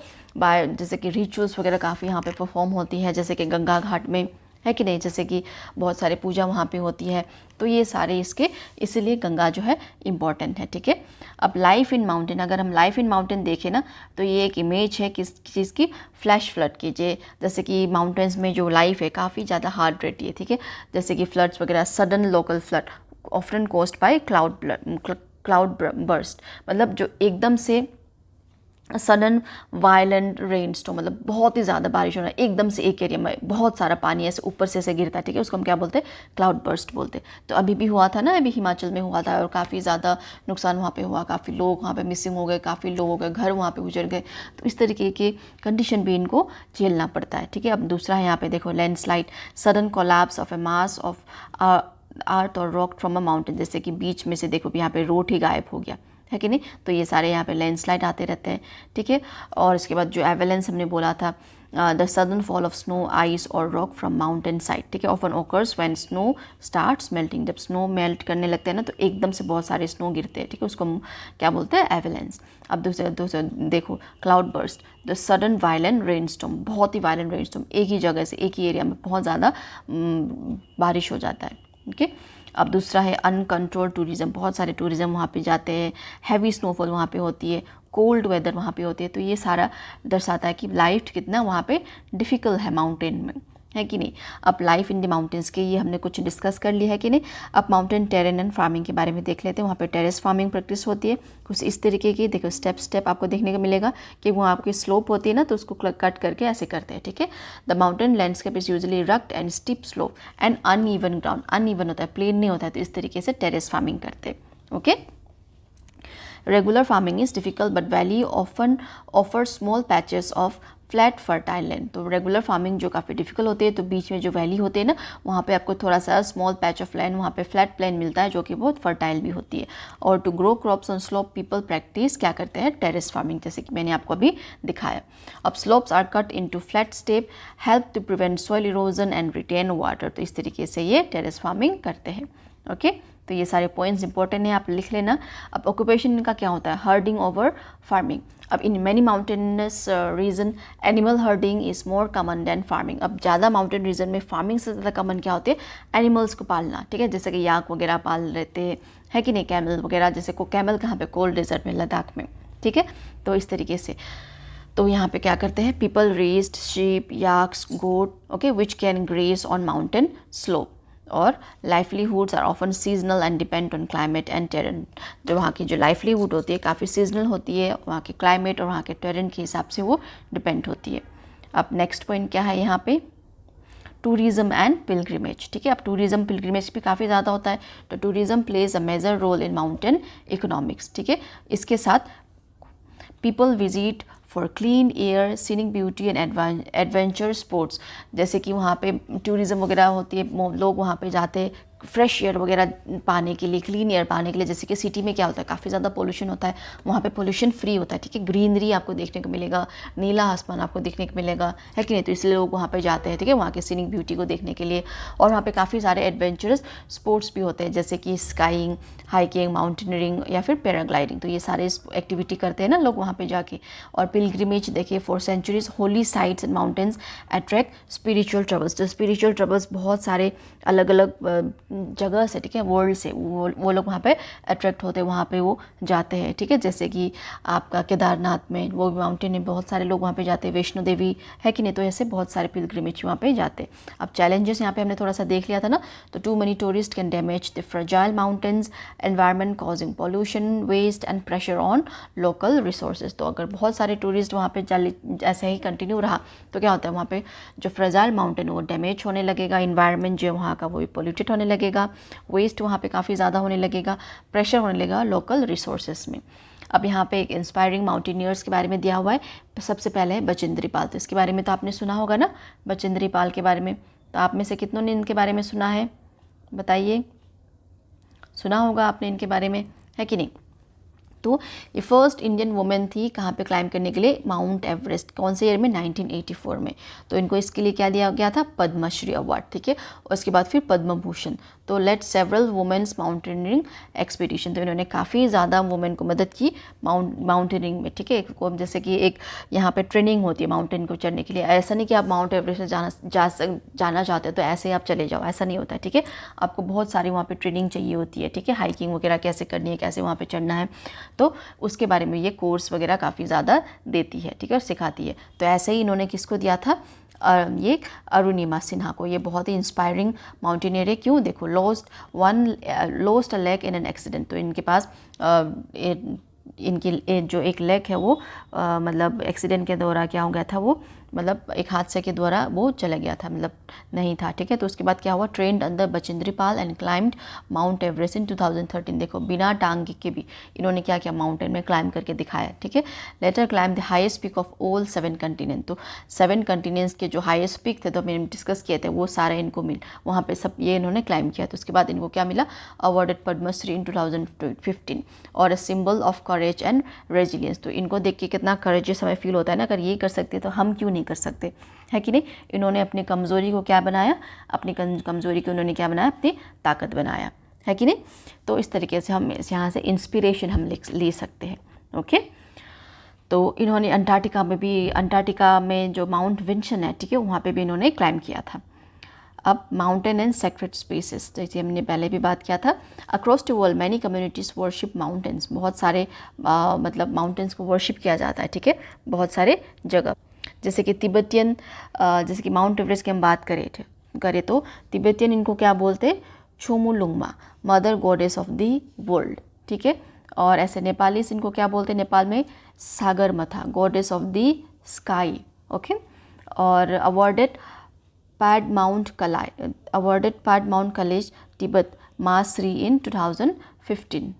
जैसे कि रिचुअल्स वगैरह काफ़ी यहाँ पे परफॉर्म होती है, जैसे कि गंगा घाट में, है कि नहीं, जैसे कि बहुत सारे पूजा वहाँ पे होती है। तो ये सारे इसके, इसीलिए गंगा जो है इम्पॉर्टेंट है, ठीक है। अब लाइफ इन माउंटेन, अगर हम लाइफ इन माउंटेन देखें ना, तो ये एक इमेज है किस चीज़ की, फ्लैश फ्लड की। जैसे कि माउंटेन्स में जो लाइफ है काफ़ी ज़्यादा हार्ड रहती है, ठीक है। जैसे कि फ्लड्स वगैरह, sudden local flood often caused by cloud burst, मतलब जो एकदम से सडन वायलेंट रेन स्टॉर्म, मतलब बहुत ही ज़्यादा बारिश होना, एकदम से एक एरिया में बहुत सारा पानी ऐसे ऊपर से ऐसे गिरता है, ठीक है, उसको हम क्या बोलते हैं, क्लाउड बर्स्ट बोलते हैं। तो अभी भी हुआ था ना, अभी हिमाचल में हुआ था और काफ़ी ज़्यादा नुकसान वहाँ पे हुआ, काफ़ी लोग वहाँ पे मिसिंग हो गए, काफ़ी लोगों के घर वहाँ पे उजड़ गए। तो इस तरीके की कंडीशन भी इनको झेलना पड़ता है, ठीक है। अब दूसरा है यहाँ पे देखो, landslide, sudden collapse of A mass of earth और रॉक फ्रॉम अ माउंटेन, जैसे कि बीच में से देखो यहाँ पे रोड ही गायब हो गया, है कि नहीं। तो ये सारे यहाँ पे लैंडस्लाइड आते रहते हैं, ठीक है। और इसके बाद जो एवेलेंस हमने बोला था, the sudden fall of snow, ice और रॉक फ्रॉम माउंटेन साइड, ठीक है, often occurs when snow starts melting, जब स्नो मेल्ट करने लगते हैं ना तो एकदम से बहुत सारे स्नो गिरते हैं, ठीक है, उसको क्या बोलते हैं, एवेलेंस। अब दूसरे देखो, cloud burst, the sudden violent rain storm, बहुत ही वायलेंट रेन स्टॉर्म, एक ही जगह से एक ही एरिया में बहुत ज़्यादा बारिश हो जाता है, ठीक है। अब दूसरा है अनकंट्रोल टूरिज़्म, बहुत सारे टूरिज़्म वहाँ पे जाते हैं, हैवी स्नोफॉल वहाँ पे होती है, कोल्ड वेदर वहाँ पे होती है। तो ये सारा दर्शाता है कि लाइफ कितना वहाँ पे डिफ़िकल्ट है माउंटेन में, है कि नहीं। अब लाइफ इन द माउंटेन्स के ये हमने कुछ डिस्कस कर लिया है कि नहीं। अब माउंटेन टेरेन एंड फार्मिंग के बारे में देख लेते हैं। वहाँ पे टेरेस फार्मिंग प्रैक्टिस होती है कुछ इस तरीके की, देखो स्टेप आपको देखने को मिलेगा कि वो आपकी स्लोप होती है ना, तो उसको कट करके ऐसे करते हैं, ठीक है। The mountain landscape is usually rugged and steep slope and uneven ground, uneven होता है, प्लेन नहीं होता है, तो इस तरीके से टेरेस फार्मिंग करते हैं, okay. Regular farming is difficult but valley often offers small patches of flat fertile land. तो रेगुलर फार्मिंग जो काफ़ी डिफिकल्ट होती है, तो बीच में जो वैली होते हैं ना, वहाँ पे आपको थोड़ा सा स्मॉल पैच ऑफ लैंड, वहाँ पे फ्लैट प्लेन मिलता है जो कि बहुत फर्टाइल भी होती है। और to grow crops on slope people practice क्या करते हैं, टेरेस फार्मिंग, जैसे कि मैंने आपको अभी दिखाया। अब slopes are cut into flat step help to prevent soil erosion and retain water. तो इस तरीके से ये टेरेस फार्मिंग करते हैं, ओके। तो ये सारे पॉइंट्स इंपॉर्टेंट है, आप लिख लेना। अब ऑक्यूपेशन इनका क्या होता है, हर्डिंग ओवर फार्मिंग। अब in many mountainous region animal herding is more common than farming. अब ज़्यादा माउंटेन रीजन में फार्मिंग से ज़्यादा कॉमन क्या होती है, एनिमल्स को पालना, ठीक है, जैसे कि याक वगैरह पाल लेते हैं कि नहीं, कैमल वगैरह, जैसे को कैमल कहाँ पे, कोल्ड डेजर्ट में, लद्दाख में, ठीक है। तो इस तरीके से तो यहाँ पे क्या करते हैं, people raised sheep, yaks, goat, okay, which can graze on mountain slope. और livelihoods are often seasonal and depend on climate and terrain. जो वहाँ की जो लाइवलीहुड होती है काफ़ी सीजनल होती है, वहाँ के क्लाइमेट और वहाँ के टेरेन के हिसाब से वो डिपेंड होती है। अब नेक्स्ट पॉइंट क्या है यहाँ पे, टूरिज़्म एंड पिलग्रिमेज, ठीक है। अब टूरिज़्म पिलग्रिमेज भी काफ़ी ज़्यादा होता है, तो tourism plays a major role in mountain economics, ठीक है। इसके साथ people visit for clean air, scenic beauty and adventure sports, जैसे कि वहाँ पे टूरिज़्म वगैरह होती है, लोग वहाँ पे जाते हैं फ्रेश एयर वगैरह पाने के लिए, क्लीन एयर पाने के लिए। जैसे कि सिटी में क्या होता है, काफ़ी ज़्यादा पोल्यूशन होता है, वहाँ पे पोल्यूशन फ्री होता है, ठीक है। ग्रीनरी आपको देखने को मिलेगा, नीला आसमान आपको देखने को मिलेगा, है कि नहीं। तो इसलिए लोग वहाँ पे जाते हैं, ठीक है, वहाँ के सीनिक ब्यूटी को देखने के लिए। और वहाँ पे काफ़ी सारे एडवेंचरस स्पोर्ट्स भी होते हैं, जैसे कि स्काइंग, हाइकिंग, माउंटेनियरिंग या फिर पैराग्लाइडिंग। तो ये सारे एक्टिविटी करते हैं ना लोग वहाँ पे जाके। और पिलग्रिमेज देखिए, for centuries holy sites and mountains attract spiritual travels. तो स्पिरिचुअल ट्रैवल्स बहुत सारे अलग अलग जगह से, ठीक है, वर्ल्ड से वो लोग वहाँ पे अट्रैक्ट होते हैं, वहाँ पे वो जाते हैं, ठीक है। जैसे कि आपका केदारनाथ में वो माउंटेन में बहुत सारे लोग वहाँ पे जाते हैं, वैष्णो देवी, है कि नहीं। तो ऐसे बहुत सारे पिलग्रिमेज वहाँ पे जाते हैं। अब चैलेंजेस यहाँ पे हमने थोड़ा सा देख लिया था ना, तो too many tourist can damage the fragile mountains environment, causing pollution, waste and pressure on local resources. तो अगर बहुत सारे टूरिस्ट वहाँ पे ऐसे ही कंटिन्यू रहा तो क्या होता है, वहाँ पे जो फ्रेजाइल माउंटेन वो डैमेज होने लगेगा, इन्वायरमेंट जो वहाँ का वो भी पोल्यूटेड होने लगेगा, वेस्ट वहाँ पे काफ़ी ज़्यादा होने लगेगा, प्रेशर होने लगेगा लोकल रिसोर्सेज में। अब यहाँ पे एक इंस्पायरिंग माउंटेनियर्स के बारे में दिया हुआ है। सबसे पहले है बचेंद्री पाल। तो इसके बारे में तो आपने सुना होगा ना, बचेंद्री पाल के बारे में। तो आप में से कितनों ने इनके बारे में सुना है, बताइए। सुना होगा आपने इनके बारे में, है कि नहीं। तो ये फर्स्ट इंडियन वुमेन थी कहाँ पे क्लाइम करने के लिए, माउंट एवरेस्ट। कौन से ईयर में, 1984 में। तो इनको इसके लिए क्या दिया गया था, पद्मश्री अवार्ड, ठीक है। और उसके बाद फिर पद्म भूषण। तो led several women's mountaineering expedition. तो इन्होंने काफ़ी ज़्यादा वुमेन को मदद की माउंटेनियरिंग में, ठीक है। जैसे कि एक यहाँ पे ट्रेनिंग होती है माउंटेन को चढ़ने के लिए। ऐसा नहीं कि आप माउंट एवरेस्ट में जाना चाहते हो तो ऐसे ही आप चले जाओ, ऐसा नहीं होता है, ठीक है। आपको बहुत सारी वहाँ पे ट्रेनिंग चाहिए होती है, ठीक है। हाइकिंग वगैरह कैसे करनी है, कैसे वहाँ पे चढ़ना है, तो उसके बारे में ये कोर्स वगैरह काफ़ी ज़्यादा देती है, ठीक है, और सिखाती है। तो ऐसे ही इन्होंने किसको दिया था, ये अरुणिमा सिन्हा को। ये बहुत ही इंस्पायरिंग माउंटेनियर है। क्यों, देखो, lost a leg in an accident. तो इनके पास इनकी जो एक लेग है वो मतलब एक्सीडेंट के दौरान क्या हो गया था, वो मतलब एक हादसे के द्वारा वो चला गया था, मतलब नहीं था, ठीक है। तो उसके बाद क्या हुआ, trained under Bachendri Pal and climbed Mount Everest in 2013। देखो, बिना टांग के भी इन्होंने क्या किया, माउंटेन में क्लाइम करके दिखाया, ठीक है। Later climb the highest peak of all 7 continent. तो 7 कंटिनेंट्स के जो हाईएस्ट पीक थे, तो मैंने डिस्कस किए थे, वो सारे इनको वहाँ पे सब ये इन्होंने क्लाइम किया। तो उसके बाद इनको क्या मिला, अवार्डेड पद्मश्री इन 2015 और a symbol of courage and resilience. तो इनको देख के कितना करेजियस हमें फील होता है ना, अगर ये कर सकते तो हम क्यों नहीं कर सकते, है कि नहीं। इन्होंने अपनी कमज़ोरी को क्या बनाया, अपनी कमज़ोरी को उन्होंने क्या बनाया, अपनी ताकत बनाया, है कि नहीं। तो इस तरीके से हम यहाँ से इंस्पिरेशन हम ले सकते हैं, ओके। तो इन्होंने अंटार्कटिका में जो माउंट विंसन है, ठीक है, वहाँ पे भी इन्होंने क्लाइम किया था। अब माउंटेन एंड सेक्रेट स्पेसेस, जैसे हमने पहले भी बात किया था। Across the world many communities worship mountains. बहुत सारे मतलब माउंटेन्स को वर्शिप किया जाता है, ठीक है, बहुत सारे जगह। जैसे कि तिब्बतियन, जैसे कि माउंट एवरेस्ट की हम बात करें तो तिब्बतियन इनको क्या बोलते, Chomolungma, mother goddess of the world, ठीक है। और ऐसे नेपाली इनको क्या बोलते हैं, नेपाल में Sagarmatha, goddess of the sky, okay. और अवार्डेड पैड माउंट कलेज तिब्बत मास्री इन 2015।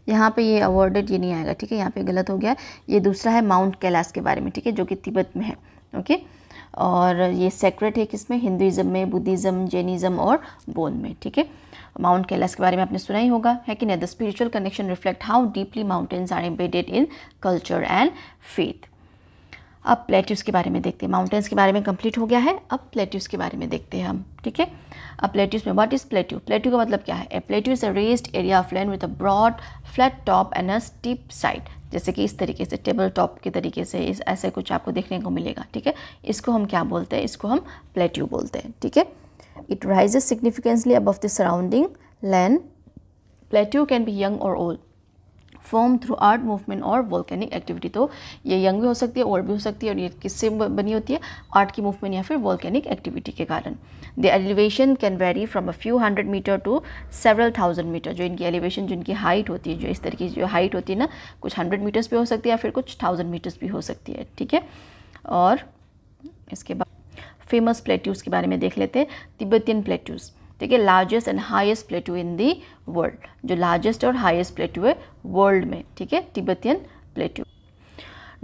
यहाँ पे ये अवार्डेड ये नहीं आएगा, ठीक है, यहाँ पे गलत हो गया। ये दूसरा है माउंट कैलाश के बारे में, ठीक है, जो कि तिब्बत में है, ओके। और ये सेक्रेट है किसमें, हिंदुइज्म में, बुद्धिज़्म, जैनिज़्म और बोन में, ठीक है। माउंट कैलाश के बारे में आपने सुना ही होगा, है कि नहीं। The spiritual connection reflect how deeply mountains are embedded in culture and faith. अब प्लेट्यूज के बारे में देखते हैं। माउंटेन्स के बारे में कंप्लीट हो गया है, अब प्लेट्यूज के बारे में देखते हैं हम, ठीक है। अब प्लेट्यूज में व्हाट इज़ प्लेट्यू, प्लेट्यू का मतलब क्या है। A plateau is a raised area of land with a broad flat top and a steep side. जैसे कि इस तरीके से टेबल टॉप के तरीके से ऐसे कुछ आपको देखने को मिलेगा, ठीक है। इसको हम क्या बोलते हैं, इसको हम प्लेट्यू बोलते हैं, ठीक है। It rises significantly above the surrounding land. Plateau can be young और old, form through art movement और वोल्केनिक एक्टिविटी। तो ये यंग भी हो सकती है, ओल्ड भी हो सकती है, और ये किससे बनी होती है, आर्ट की मूवमेंट या फिर वोल्केनिक एक्टिविटी के कारण। The elevation can vary from a few 100 metre to several 1000 metre. जो इनकी एलिवेशन, जो इनकी हाइट होती है, जो इस तरीके की जो हाइट होती है ना, कुछ 100 मीटर्स भी हो सकती है या फिर कुछ 1000 मीटर्स भी हो सकती है, ठीक है। और इसके बाद फेमस प्लेट्यूज़ के बारे में देख लेते हैं। तिब्बतियन प्लेट्यूज़, ठीक है, largest and highest plateau in the world, जो लार्जेस्ट और हाईएस्ट प्लेट्यू है वर्ल्ड में, ठीक है, Tibetan plateau.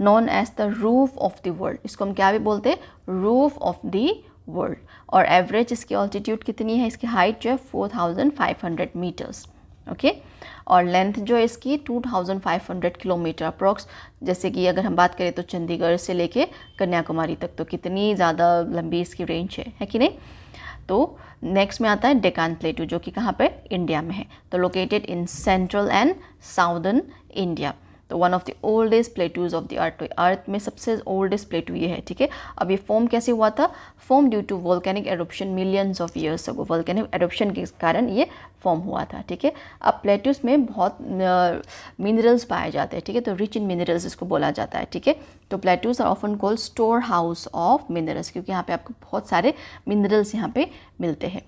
Known as the roof of the world, इसको हम क्या भी बोलते हैं, रूफ ऑफ द वर्ल्ड। और एवरेज इसकी ऑल्टीट्यूड कितनी है, इसकी हाइट जो है 4500 मीटर्स, ओके। और लेंथ जो है इसकी 2500 किलोमीटर अप्रॉक्स। जैसे कि अगर हम बात करें तो चंडीगढ़ से लेके कन्याकुमारी तक, तो कितनी ज़्यादा लंबी इसकी रेंज है कि नहीं। तो नेक्स्ट में आता है डेकान प्लेटू, जो कि कहाँ पे, इंडिया में है। तो located in central and southern India. तो one of the oldest plateaus of the earth, तो अर्थ में सबसे ओल्डेस्ट प्लेटू ये है, ठीक है। अब ये फॉर्म कैसे हुआ था, form due to volcanic eruption millions of years ago, volcanic eruption के कारण ये फॉर्म हुआ था, ठीक है। अब प्लेटूस में बहुत मिनरल्स पाए जाते हैं, ठीक है, तो रिच इन मिनरल्स इसको बोला जाता है, ठीक है। तो plateaus are often called storehouse of minerals, क्योंकि यहाँ पे आपको बहुत सारे मिनरल्स यहाँ पे मिलते हैं।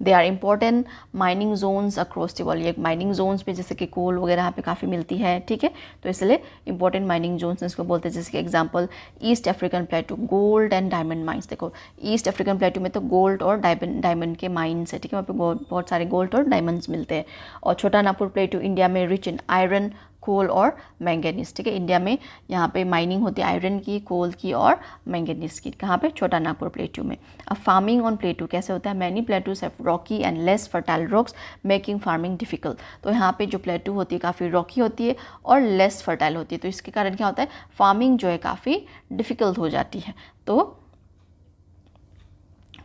They are important mining zones across the world, ये माइनिंग जोन्स पे जैसे कि कोल वगैरह यहाँ पे काफ़ी मिलती है, ठीक है। तो इसलिए इंपॉर्टेंट माइनिंग जोन्स इसको बोलते हैं। जैसे कि example east African प्लेटू, gold and diamond mines. देखो ईस्ट अफ्रीकन प्लेटू में तो गोल्ड और डायमंड के माइंस है, ठीक है, वहाँ पे बहुत सारे गोल्ड और डायमंड्स मिलते हैं। और छोटा नागपुर प्लेटू इंडिया में रिच इन आयरन, कोल और मैंगनीज, ठीक है। इंडिया में यहाँ पे माइनिंग होती है आयरन की, कोल की और मैंगनीज की, कहाँ पे, छोटा नागपुर प्लेटू में। अब फार्मिंग ऑन प्लेटू कैसे होता है, many plateaus have Rocky and less fertile rocks making farming difficult. तो यहाँ पे जो प्लेटू होती है काफ़ी रॉकी होती है और लेस फर्टाइल होती है, तो इसके कारण क्या होता है, फार्मिंग जो है काफ़ी डिफ़िकल्ट हो जाती है। तो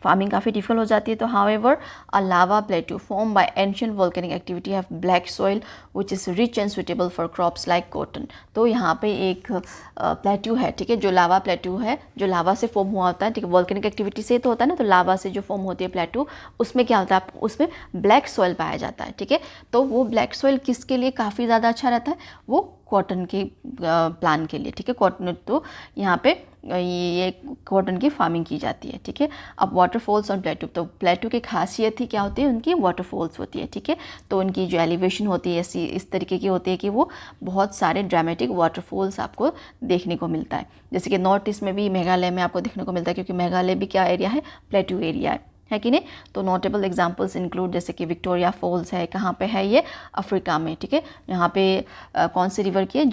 फार्मिंग काफ़ी डिफिकल्ट हो जाती है। तो however a lava प्लेटू form by ancient volcanic activity have black soil which is rich and suitable for crops like cotton. तो यहाँ पे एक प्लेटू है, ठीक है, जो लावा प्लेटू है, जो लावा से फॉर्म हुआ होता है, ठीक है, वोल्केनिक एक्टिविटी से तो होता है ना, तो लावा से जो फॉर्म होती है प्लेटू, उसमें क्या होता है, उसमें ब्लैक सॉइल पाया जाता है, ठीक है। तो वो ब्लैक सॉइल किसके लिए काफ़ी ज़्यादा अच्छा रहता है, वो कॉटन के प्लान के लिए, ठीक है। कॉटन, तो यहाँ पे ये कॉटन की फार्मिंग की जाती है, ठीक है। अब वाटरफॉल्स ऑन प्लेटू, तो प्लेटू की खासियत ही क्या होती है, उनकी वाटरफॉल्स होती है, ठीक है। तो उनकी जो एलिवेशन होती है ऐसी इस तरीके की होती है कि वो बहुत सारे ड्रामेटिक वाटरफॉल्स आपको देखने को मिलता है। जैसे कि नॉर्थ ईस्ट में भी, मेघालय में आपको देखने को मिलता है, क्योंकि मेघालय भी क्या एरिया है, प्लेटू एरिया है कि नहीं। तो नोटेबल एग्जांपल्स इंक्लूड जैसे कि विक्टोरिया फॉल्स है, कहाँ पे है ये, अफ्रीका में, ठीक है। यहाँ पे कौन सी रिवर की है,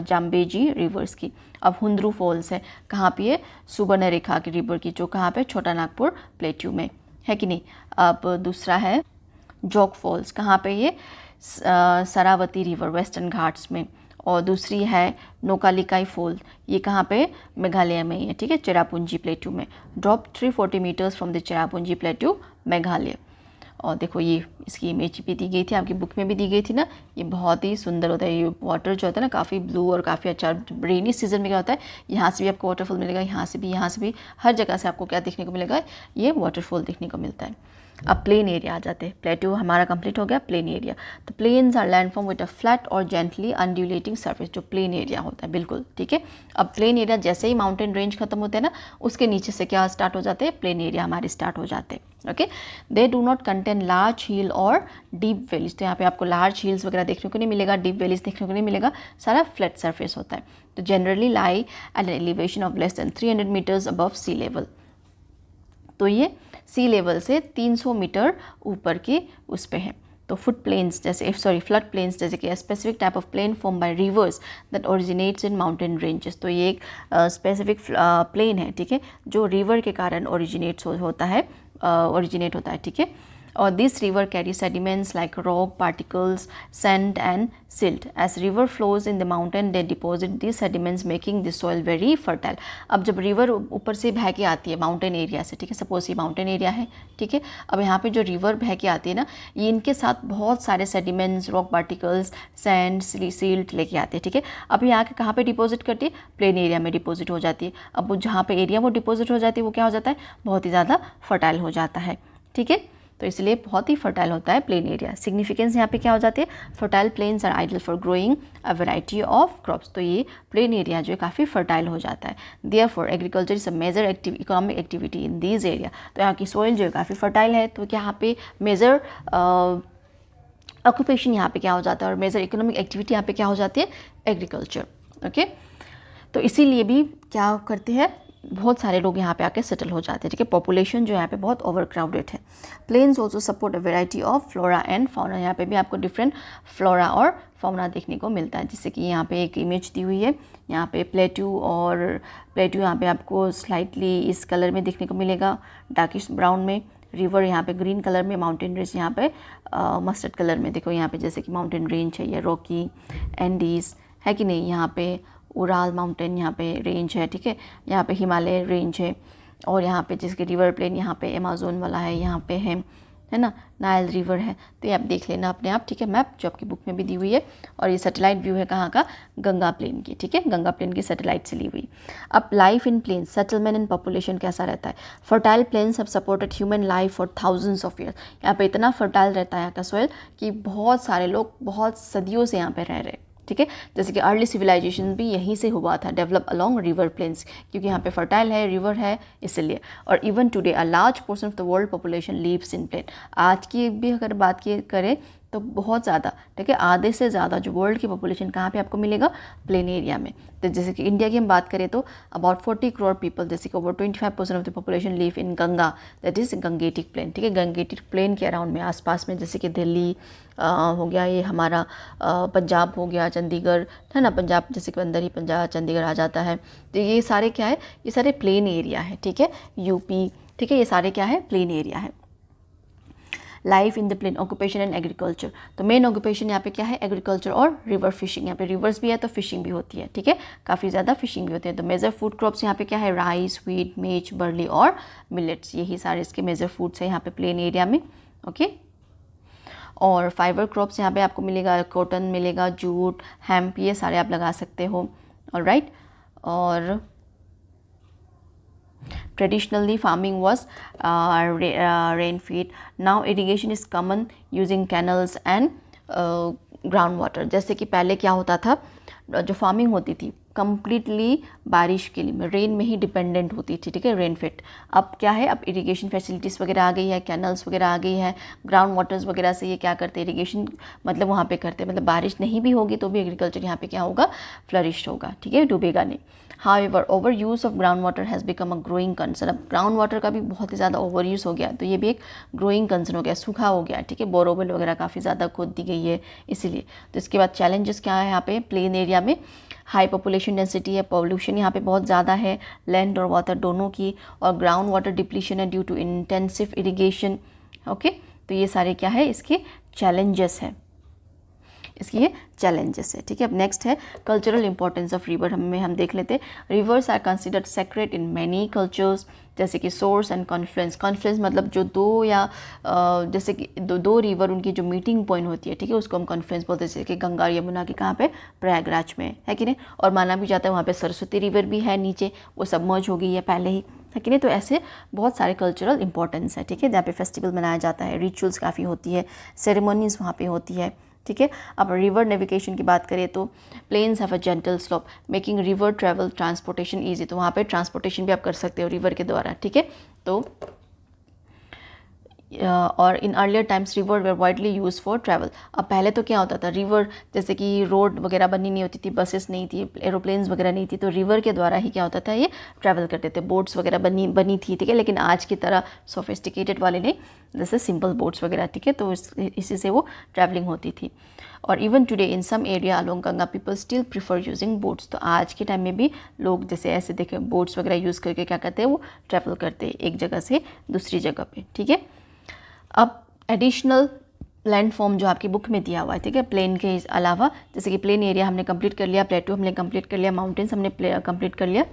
जाम्बेजी रिवर्स की। अब हुंद्रू फॉल्स है, कहाँ पे ये, सुबर्णरेखा की रिवर की, जो कहाँ पे, छोटा नागपुर प्लेट्यू में, है कि नहीं। अब दूसरा है जोग फॉल्स, कहाँ पे ये, सरावती रिवर वेस्टर्न घाट्स में। और दूसरी है नोकालिकाई फॉल, ये कहाँ पे, मेघालय में ही है, ठीक है, चेरापूंजी प्लेटू में। Drop 340 metres from the Cherrapunji plateau, Meghalaya. और देखो ये इसकी इमेज भी दी गई थी, आपकी बुक में भी दी गई थी ना, ये बहुत ही सुंदर होता है। ये वाटर जो होता है ना, काफ़ी ब्लू और काफ़ी अच्छा। रेनी सीजन में क्या होता है, यहाँ से भी आपको वाटरफॉल मिलेगा, यहाँ से भी, हर जगह से आपको क्या देखने को मिलेगा, ये वाटरफॉल देखने को मिलता है। अब प्लेन एरिया आ जाते हैं, प्लेटू हमारा कंप्लीट हो गया। प्लेन एरिया, तो plains are landform with a flat और जेंटली अनड्यूलेटिंग सरफेस, जो प्लेन एरिया होता है, बिल्कुल ठीक है। अब प्लेन एरिया जैसे ही माउंटेन रेंज खत्म होते हैं ना, उसके नीचे से क्या स्टार्ट हो जाते हैं, प्लेन एरिया हमारे स्टार्ट हो जाते हैं, okay. They do not contain large hill और डीप वैलीज, तो यहाँ पे आपको लार्ज हिल्स वगैरह देखने को नहीं मिलेगा, डीप वैलीज देखने को नहीं मिलेगा, सारा फ्लैट सरफेस होता है। तो generally lie at an elevation of less than 300 metres above sea level, तो ये सी लेवल से 300 मीटर ऊपर के उस पे हैं। तो फ्लड प्लेन्स जैसे कि specific type of plain form by rivers that originates in mountain ranges, तो ये एक स्पेसिफिक प्लेन है, ठीक है, जो रिवर के कारण ओरिजिनेट होता है, ठीक है। और this river carry sediments like rock particles, sand and silt. As river flows in the mountain they deposit this sediments making this soil very fertile. अब जब रिवर ऊपर से बह के आती है माउंटेन एरिया से, ठीक है, सपोज ये माउंटेन एरिया है, ठीक है। अब यहाँ पे जो रिवर बह के आती है ना, ये इनके साथ बहुत सारे sediments, rock particles, sand, silt लेके आते हैं, ठीक है। अब ये आके कहाँ पे डिपॉजिट करती है, प्लेन एरिया में डिपॉजिट हो जाती है। अब वो जहाँ पे एरिया वो डिपॉजिट हो जाती है, वो क्या हो जाता है, बहुत ही ज़्यादा फर्टाइल हो जाता है, ठीक है। तो इसलिए बहुत ही फर्टाइल होता है प्लेन एरिया। सिग्निफिकेंस यहाँ पे क्या हो जाती है, fertile plains are ideal for growing a variety of crops, तो ये प्लेन एरिया जो है काफ़ी फर्टाइल हो जाता है। Therefore agriculture is a major economic activity in these area, तो यहाँ की सोइल जो है काफ़ी फर्टाइल है, तो यहाँ पे मेजर ऑक्यूपेशन यहाँ पे क्या हो जाता है, और मेजर इकोनॉमिक एक्टिविटी यहाँ पे क्या हो जाती है, एग्रीकल्चर, ओके। तो इसीलिए भी क्या करते हैं, बहुत सारे लोग यहाँ पे आके सेटल हो जाते हैं, ठीक है। पॉपुलेशन जो यहाँ पे बहुत ओवर क्राउडेड है। Plains also support a variety of flora and fauna, यहाँ पे भी आपको डिफरेंट फ्लोरा और फाउना देखने को मिलता है। जैसे कि यहाँ पे एक इमेज दी हुई है, यहाँ पे प्लेट्यू, और प्लेट्यू यहाँ पे आपको स्लाइटली इस कलर में देखने को मिलेगा, डार्किश ब्राउन में। रिवर यहाँ पे ग्रीन कलर में, माउंटेन रेंज यहाँ पे मस्टर्ड कलर में। देखो यहाँ पे जैसे कि माउंटेन रेंज है, या रॉकी एंडीज है कि नहीं, यहाँ पे उराल माउंटेन यहाँ पे रेंज है, ठीक है। यहाँ पे हिमालय रेंज है, और यहाँ पे जिसके रिवर प्लेन यहाँ पे अमेज़न वाला है, यहाँ पे है ना, नाइल रिवर है। तो ये आप देख लेना अपने आप, ठीक है, मैप जो आपकी बुक में भी दी हुई है। और ये सैटेलाइट व्यू है कहाँ का, गंगा प्लेन की, ठीक है, गंगा प्लेन की सैटेलाइट से ली हुई। अब life in plain, settlement and population कैसा रहता है। Fertile plains have supported human life for thousands of years, यहाँ पे इतना फर्टाइल रहता है यहाँ का सॉइल कि बहुत सारे लोग बहुत सदियों से यहाँ पे रह रहे हैं, ठीक है। जैसे कि अर्ली सिविलाइजेशन भी यहीं से हुआ था, डेवलप अलोंग रिवर प्लेन्स, क्योंकि यहाँ पे फर्टाइल है, रिवर है, इसलिए। और even today a large portion of the world population lives in plain, आज की भी अगर बात की करें तो बहुत ज़्यादा, ठीक है, आधे से ज़्यादा जो वर्ल्ड की पॉपुलेशन कहाँ पे आपको मिलेगा, प्लेन एरिया में। तो जैसे कि इंडिया की हम बात करें तो अबाउट 40 करोड़ पीपल, जैसे कि over 25% of the population live in Ganga, that is Gangetic plain, ठीक है। गंगेटिक प्लेन के अराउंड में, आसपास में, जैसे कि दिल्ली हो गया, ये हमारा पंजाब हो गया, चंडीगढ़ है ना, पंजाब जैसे कि अंदर ही पंजाब चंडीगढ़ आ जाता है। तो ये सारे क्या है, ये सारे प्लेन एरिया है, ठीक है, यूपी, ठीक है, ये सारे क्या है, प्लेन एरिया है। Life in the plain, occupation and agriculture, तो मेन ऑक्यूपेशन यहाँ पे क्या है, एग्रीकल्चर और रिवर फिशिंग। यहाँ पे रिवर्स भी है तो फिशिंग भी होती है, ठीक है, काफ़ी ज़्यादा फिशिंग भी होती है। तो मेजर फूड क्रॉप्स यहाँ पे क्या है, राइस, व्हीट, मेज, बर्ली और मिलेट्स, यही सारे इसके मेजर फूड्स है यहाँ पे प्लेन एरिया में, ओके। और फाइबर क्रॉप्स यहाँ पे आपको मिलेगा, कॉटन मिलेगा, जूट, हेम्प, ये सारे आप लगा सकते हो, ऑलराइट। और traditionally farming was rain fed, now irrigation is common using canals and ground water। जैसे कि पहले क्या होता था, जो फार्मिंग होती थी कम्प्लीटली बारिश के लिए रेन में ही डिपेंडेंट होती थी, ठीक है, रेन फेड। अब क्या है, अब इरिगेशन फैसिलिटीज़ वगैरह आ गई है, कैनल्स वगैरह आ गई है, ग्राउंड वाटर्स वगैरह से ये क्या करते हैं, इरिगेशन मतलब वहाँ पे करते हैं, मतलब बारिश नहीं भी होगी तो भी एग्रीकल्चर यहाँ पे क्या होगा, फ्लरिश होगा, ठीक है, डूबेगा नहीं। However over use of ground water has become a growing concern, अब ग्राउंड वाटर का भी बहुत ही ज़्यादा ओवर यूज़ हो गया, तो ये भी एक ग्रोइंग कंसर्न हो गया, सूखा हो गया, ठीक है, बोरोवेल वगैरह काफ़ी ज़्यादा खोद दी गई है इसीलिए। तो इसके बाद चैलेंजेस क्या है यहाँ पे, प्लेन एरिया में हाई पॉपुलेशन डेंसिटी है, पॉल्यूशन यहाँ पे बहुत ज़्यादा है, लैंड और वाटर दोनों की, और ग्राउंड वाटर डिप्लीशन है due to intensive irrigation, okay. तो ये सारे क्या है, इसके चैलेंजेस है, इसकी ये चैलेंजेस है, ठीक है। अब नेक्स्ट है कल्चरल इंपॉर्टेंस ऑफ रिवर, हम देख लेते हैं। Rivers are considered sacred in many cultures, जैसे कि सोर्स एंड कॉन्फ्लुएंस। कॉन्फ्लुएंस मतलब जो दो या जैसे कि दो रिवर उनकी जो मीटिंग पॉइंट होती है, ठीक है, उसको हम कॉन्फ्लुएंस बोलते हैं। जैसे कि गंगा और यमुना की कहाँ पे, प्रयागराज में है कि नहीं, और माना भी जाता है वहाँ पे सरस्वती रिवर भी है नीचे, वो सबमर्ज हो गई है पहले ही, है कि नहीं। तो ऐसे बहुत सारे कल्चरल इंपॉर्टेंस है, ठीक है, जहाँ पे फेस्टिवल मनाया जाता है, रिचुअल्स काफ़ी होती है, सेरेमोनीज वहाँ पे होती है, ठीक है। अब रिवर नेविगेशन की बात करें तो plains have a gentle slope making river travel transportation easy, तो वहाँ पे ट्रांसपोर्टेशन भी आप कर सकते हो रिवर के द्वारा, ठीक है। तो और in earlier times river were widely use for travel. अब पहले तो क्या होता था, रिवर जैसे कि रोड वगैरह बनी नहीं होती थी, बसेस नहीं थी, एरोप्लेन्स वगैरह नहीं थी, तो रिवर के द्वारा ही क्या होता था, ये ट्रैवल करते थे, बोट्स वगैरह बनी थी, ठीक है। लेकिन आज की तरह सोफिस्टिकेटेड वाले नहीं, जैसे सिंपल बोट्स वगैरह, ठीक है, तो इसी से वो ट्रैवलिंग होती थी। और even today in some area along Ganga people still prefer using boats, तो आज के टाइम में भी लोग जैसे ऐसे देखें बोट्स वगैरह यूज़ करके क्या करते हैं, वो ट्रैवल करते हैं एक जगह से दूसरी जगह पे, ठीक है। अब एडिशनल लैंडफॉर्म जो आपकी बुक में दिया हुआ है, ठीक है, प्लेन के अलावा, जैसे कि प्लेन एरिया हमने कंप्लीट कर लिया, प्लेटू हमने कंप्लीट कर लिया, माउंटेन्स हमने कंप्लीट कर लिया,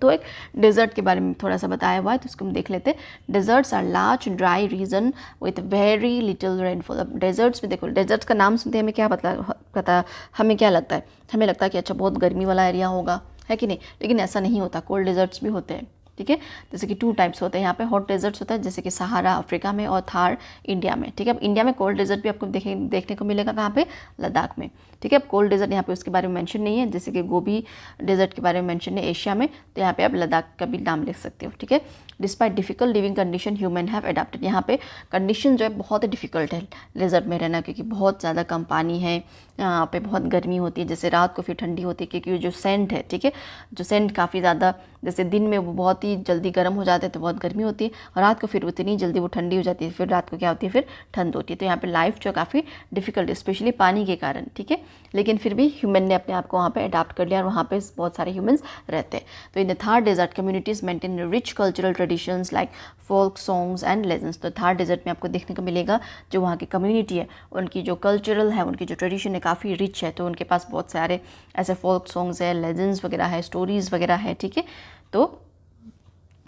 तो एक डेजर्ट के बारे में थोड़ा सा बताया हुआ है, तो उसको हम देख लेते हैं। Deserts are large dry region with very little rainfall. अब डेजर्ट्स में देखो, डेजर्ट्स का नाम सुनते हमें क्या पता हमें क्या लगता है, हमें लगता है कि अच्छा बहुत गर्मी वाला एरिया होगा, है कि नहीं, लेकिन ऐसा नहीं होता, कोल्ड डेजर्ट्स भी होते हैं, ठीक है। जैसे कि 2 टाइप्स होते हैं यहाँ पे, हॉट डेजर्ट्स होता है जैसे कि सहारा अफ्रीका में और थार इंडिया में, ठीक है। अब इंडिया में कोल्ड डेजर्ट भी आपको देखने को मिलेगा कहाँ पे, लद्दाख में, ठीक है। अब कोल्ड डेजर्ट यहाँ पे उसके बारे में मेंशन नहीं है, जैसे कि गोबी डेजर्ट के बारे में मेंशन है एशिया में, तो यहाँ पे आप लद्दाख का भी नाम लिख सकते हो, ठीक है। Despite difficult living condition human have adapted, यहाँ पे कंडीशन जो है बहुत डिफिकल्ट है डेजर्ट में रहना, क्योंकि बहुत ज़्यादा कम पानी है, यहाँ पे बहुत गर्मी होती है, जैसे रात को फिर ठंडी होती है, क्योंकि जो सेंट है, ठीक है, जो सेंट काफ़ी ज़्यादा, जैसे दिन में वो बहुत ही जल्दी गर्म हो जाते हैं तो बहुत गर्मी होती है, और रात को फिर उतनी जल्दी वो ठंडी हो जाती है, फिर रात को क्या होती है, फिर ठंड होती है। तो यहाँ पे लाइफ जो काफ़ी डिफिकल्ट है, स्पेशली पानी के कारण, ठीक है। लेकिन फिर भी ह्यूमन ने अपने आप को वहाँ पे अडाप्ट कर लिया और वहाँ पे बहुत सारे ह्यूमंस रहते हैं। तो in the Thar desert communities maintain rich cultural traditions like folk songs and legends. तो थार डेजर्ट में आपको देखने को मिलेगा जो वहाँ की कम्युनिटी है, उनकी जो कल्चरल है, उनकी जो ट्रेडिशन है काफ़ी रिच है, तो उनके पास बहुत सारे ऐसे फोल्क सॉन्ग्स है, लेजेंड्स वगैरह है, स्टोरीज़ वगैरह है, ठीक है। तो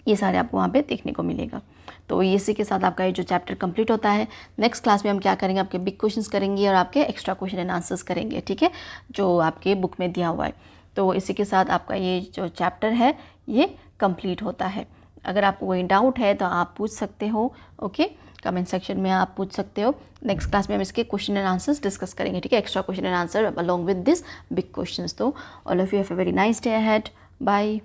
ये सारे आपको वहाँ पे देखने को मिलेगा। तो इसी के साथ आपका ये जो चैप्टर कंप्लीट होता है। नेक्स्ट क्लास में हम क्या करेंगे, आपके बिग क्वेश्चंस करेंगे और आपके एक्स्ट्रा क्वेश्चन एंड आंसर्स करेंगे, ठीक है, जो आपके बुक में दिया हुआ है। तो इसी के साथ आपका ये जो चैप्टर है ये कंप्लीट होता है। अगर आपको कोई डाउट है तो आप पूछ सकते हो, ओके, कमेंट सेक्शन में आप पूछ सकते हो। नेक्स्ट क्लास में हम इसके क्वेश्चन एंड आंसर्स डिस्कस करेंगे, ठीक है, extra question and answer along with this big questions. तो all of you have a very nice day ahead, bye.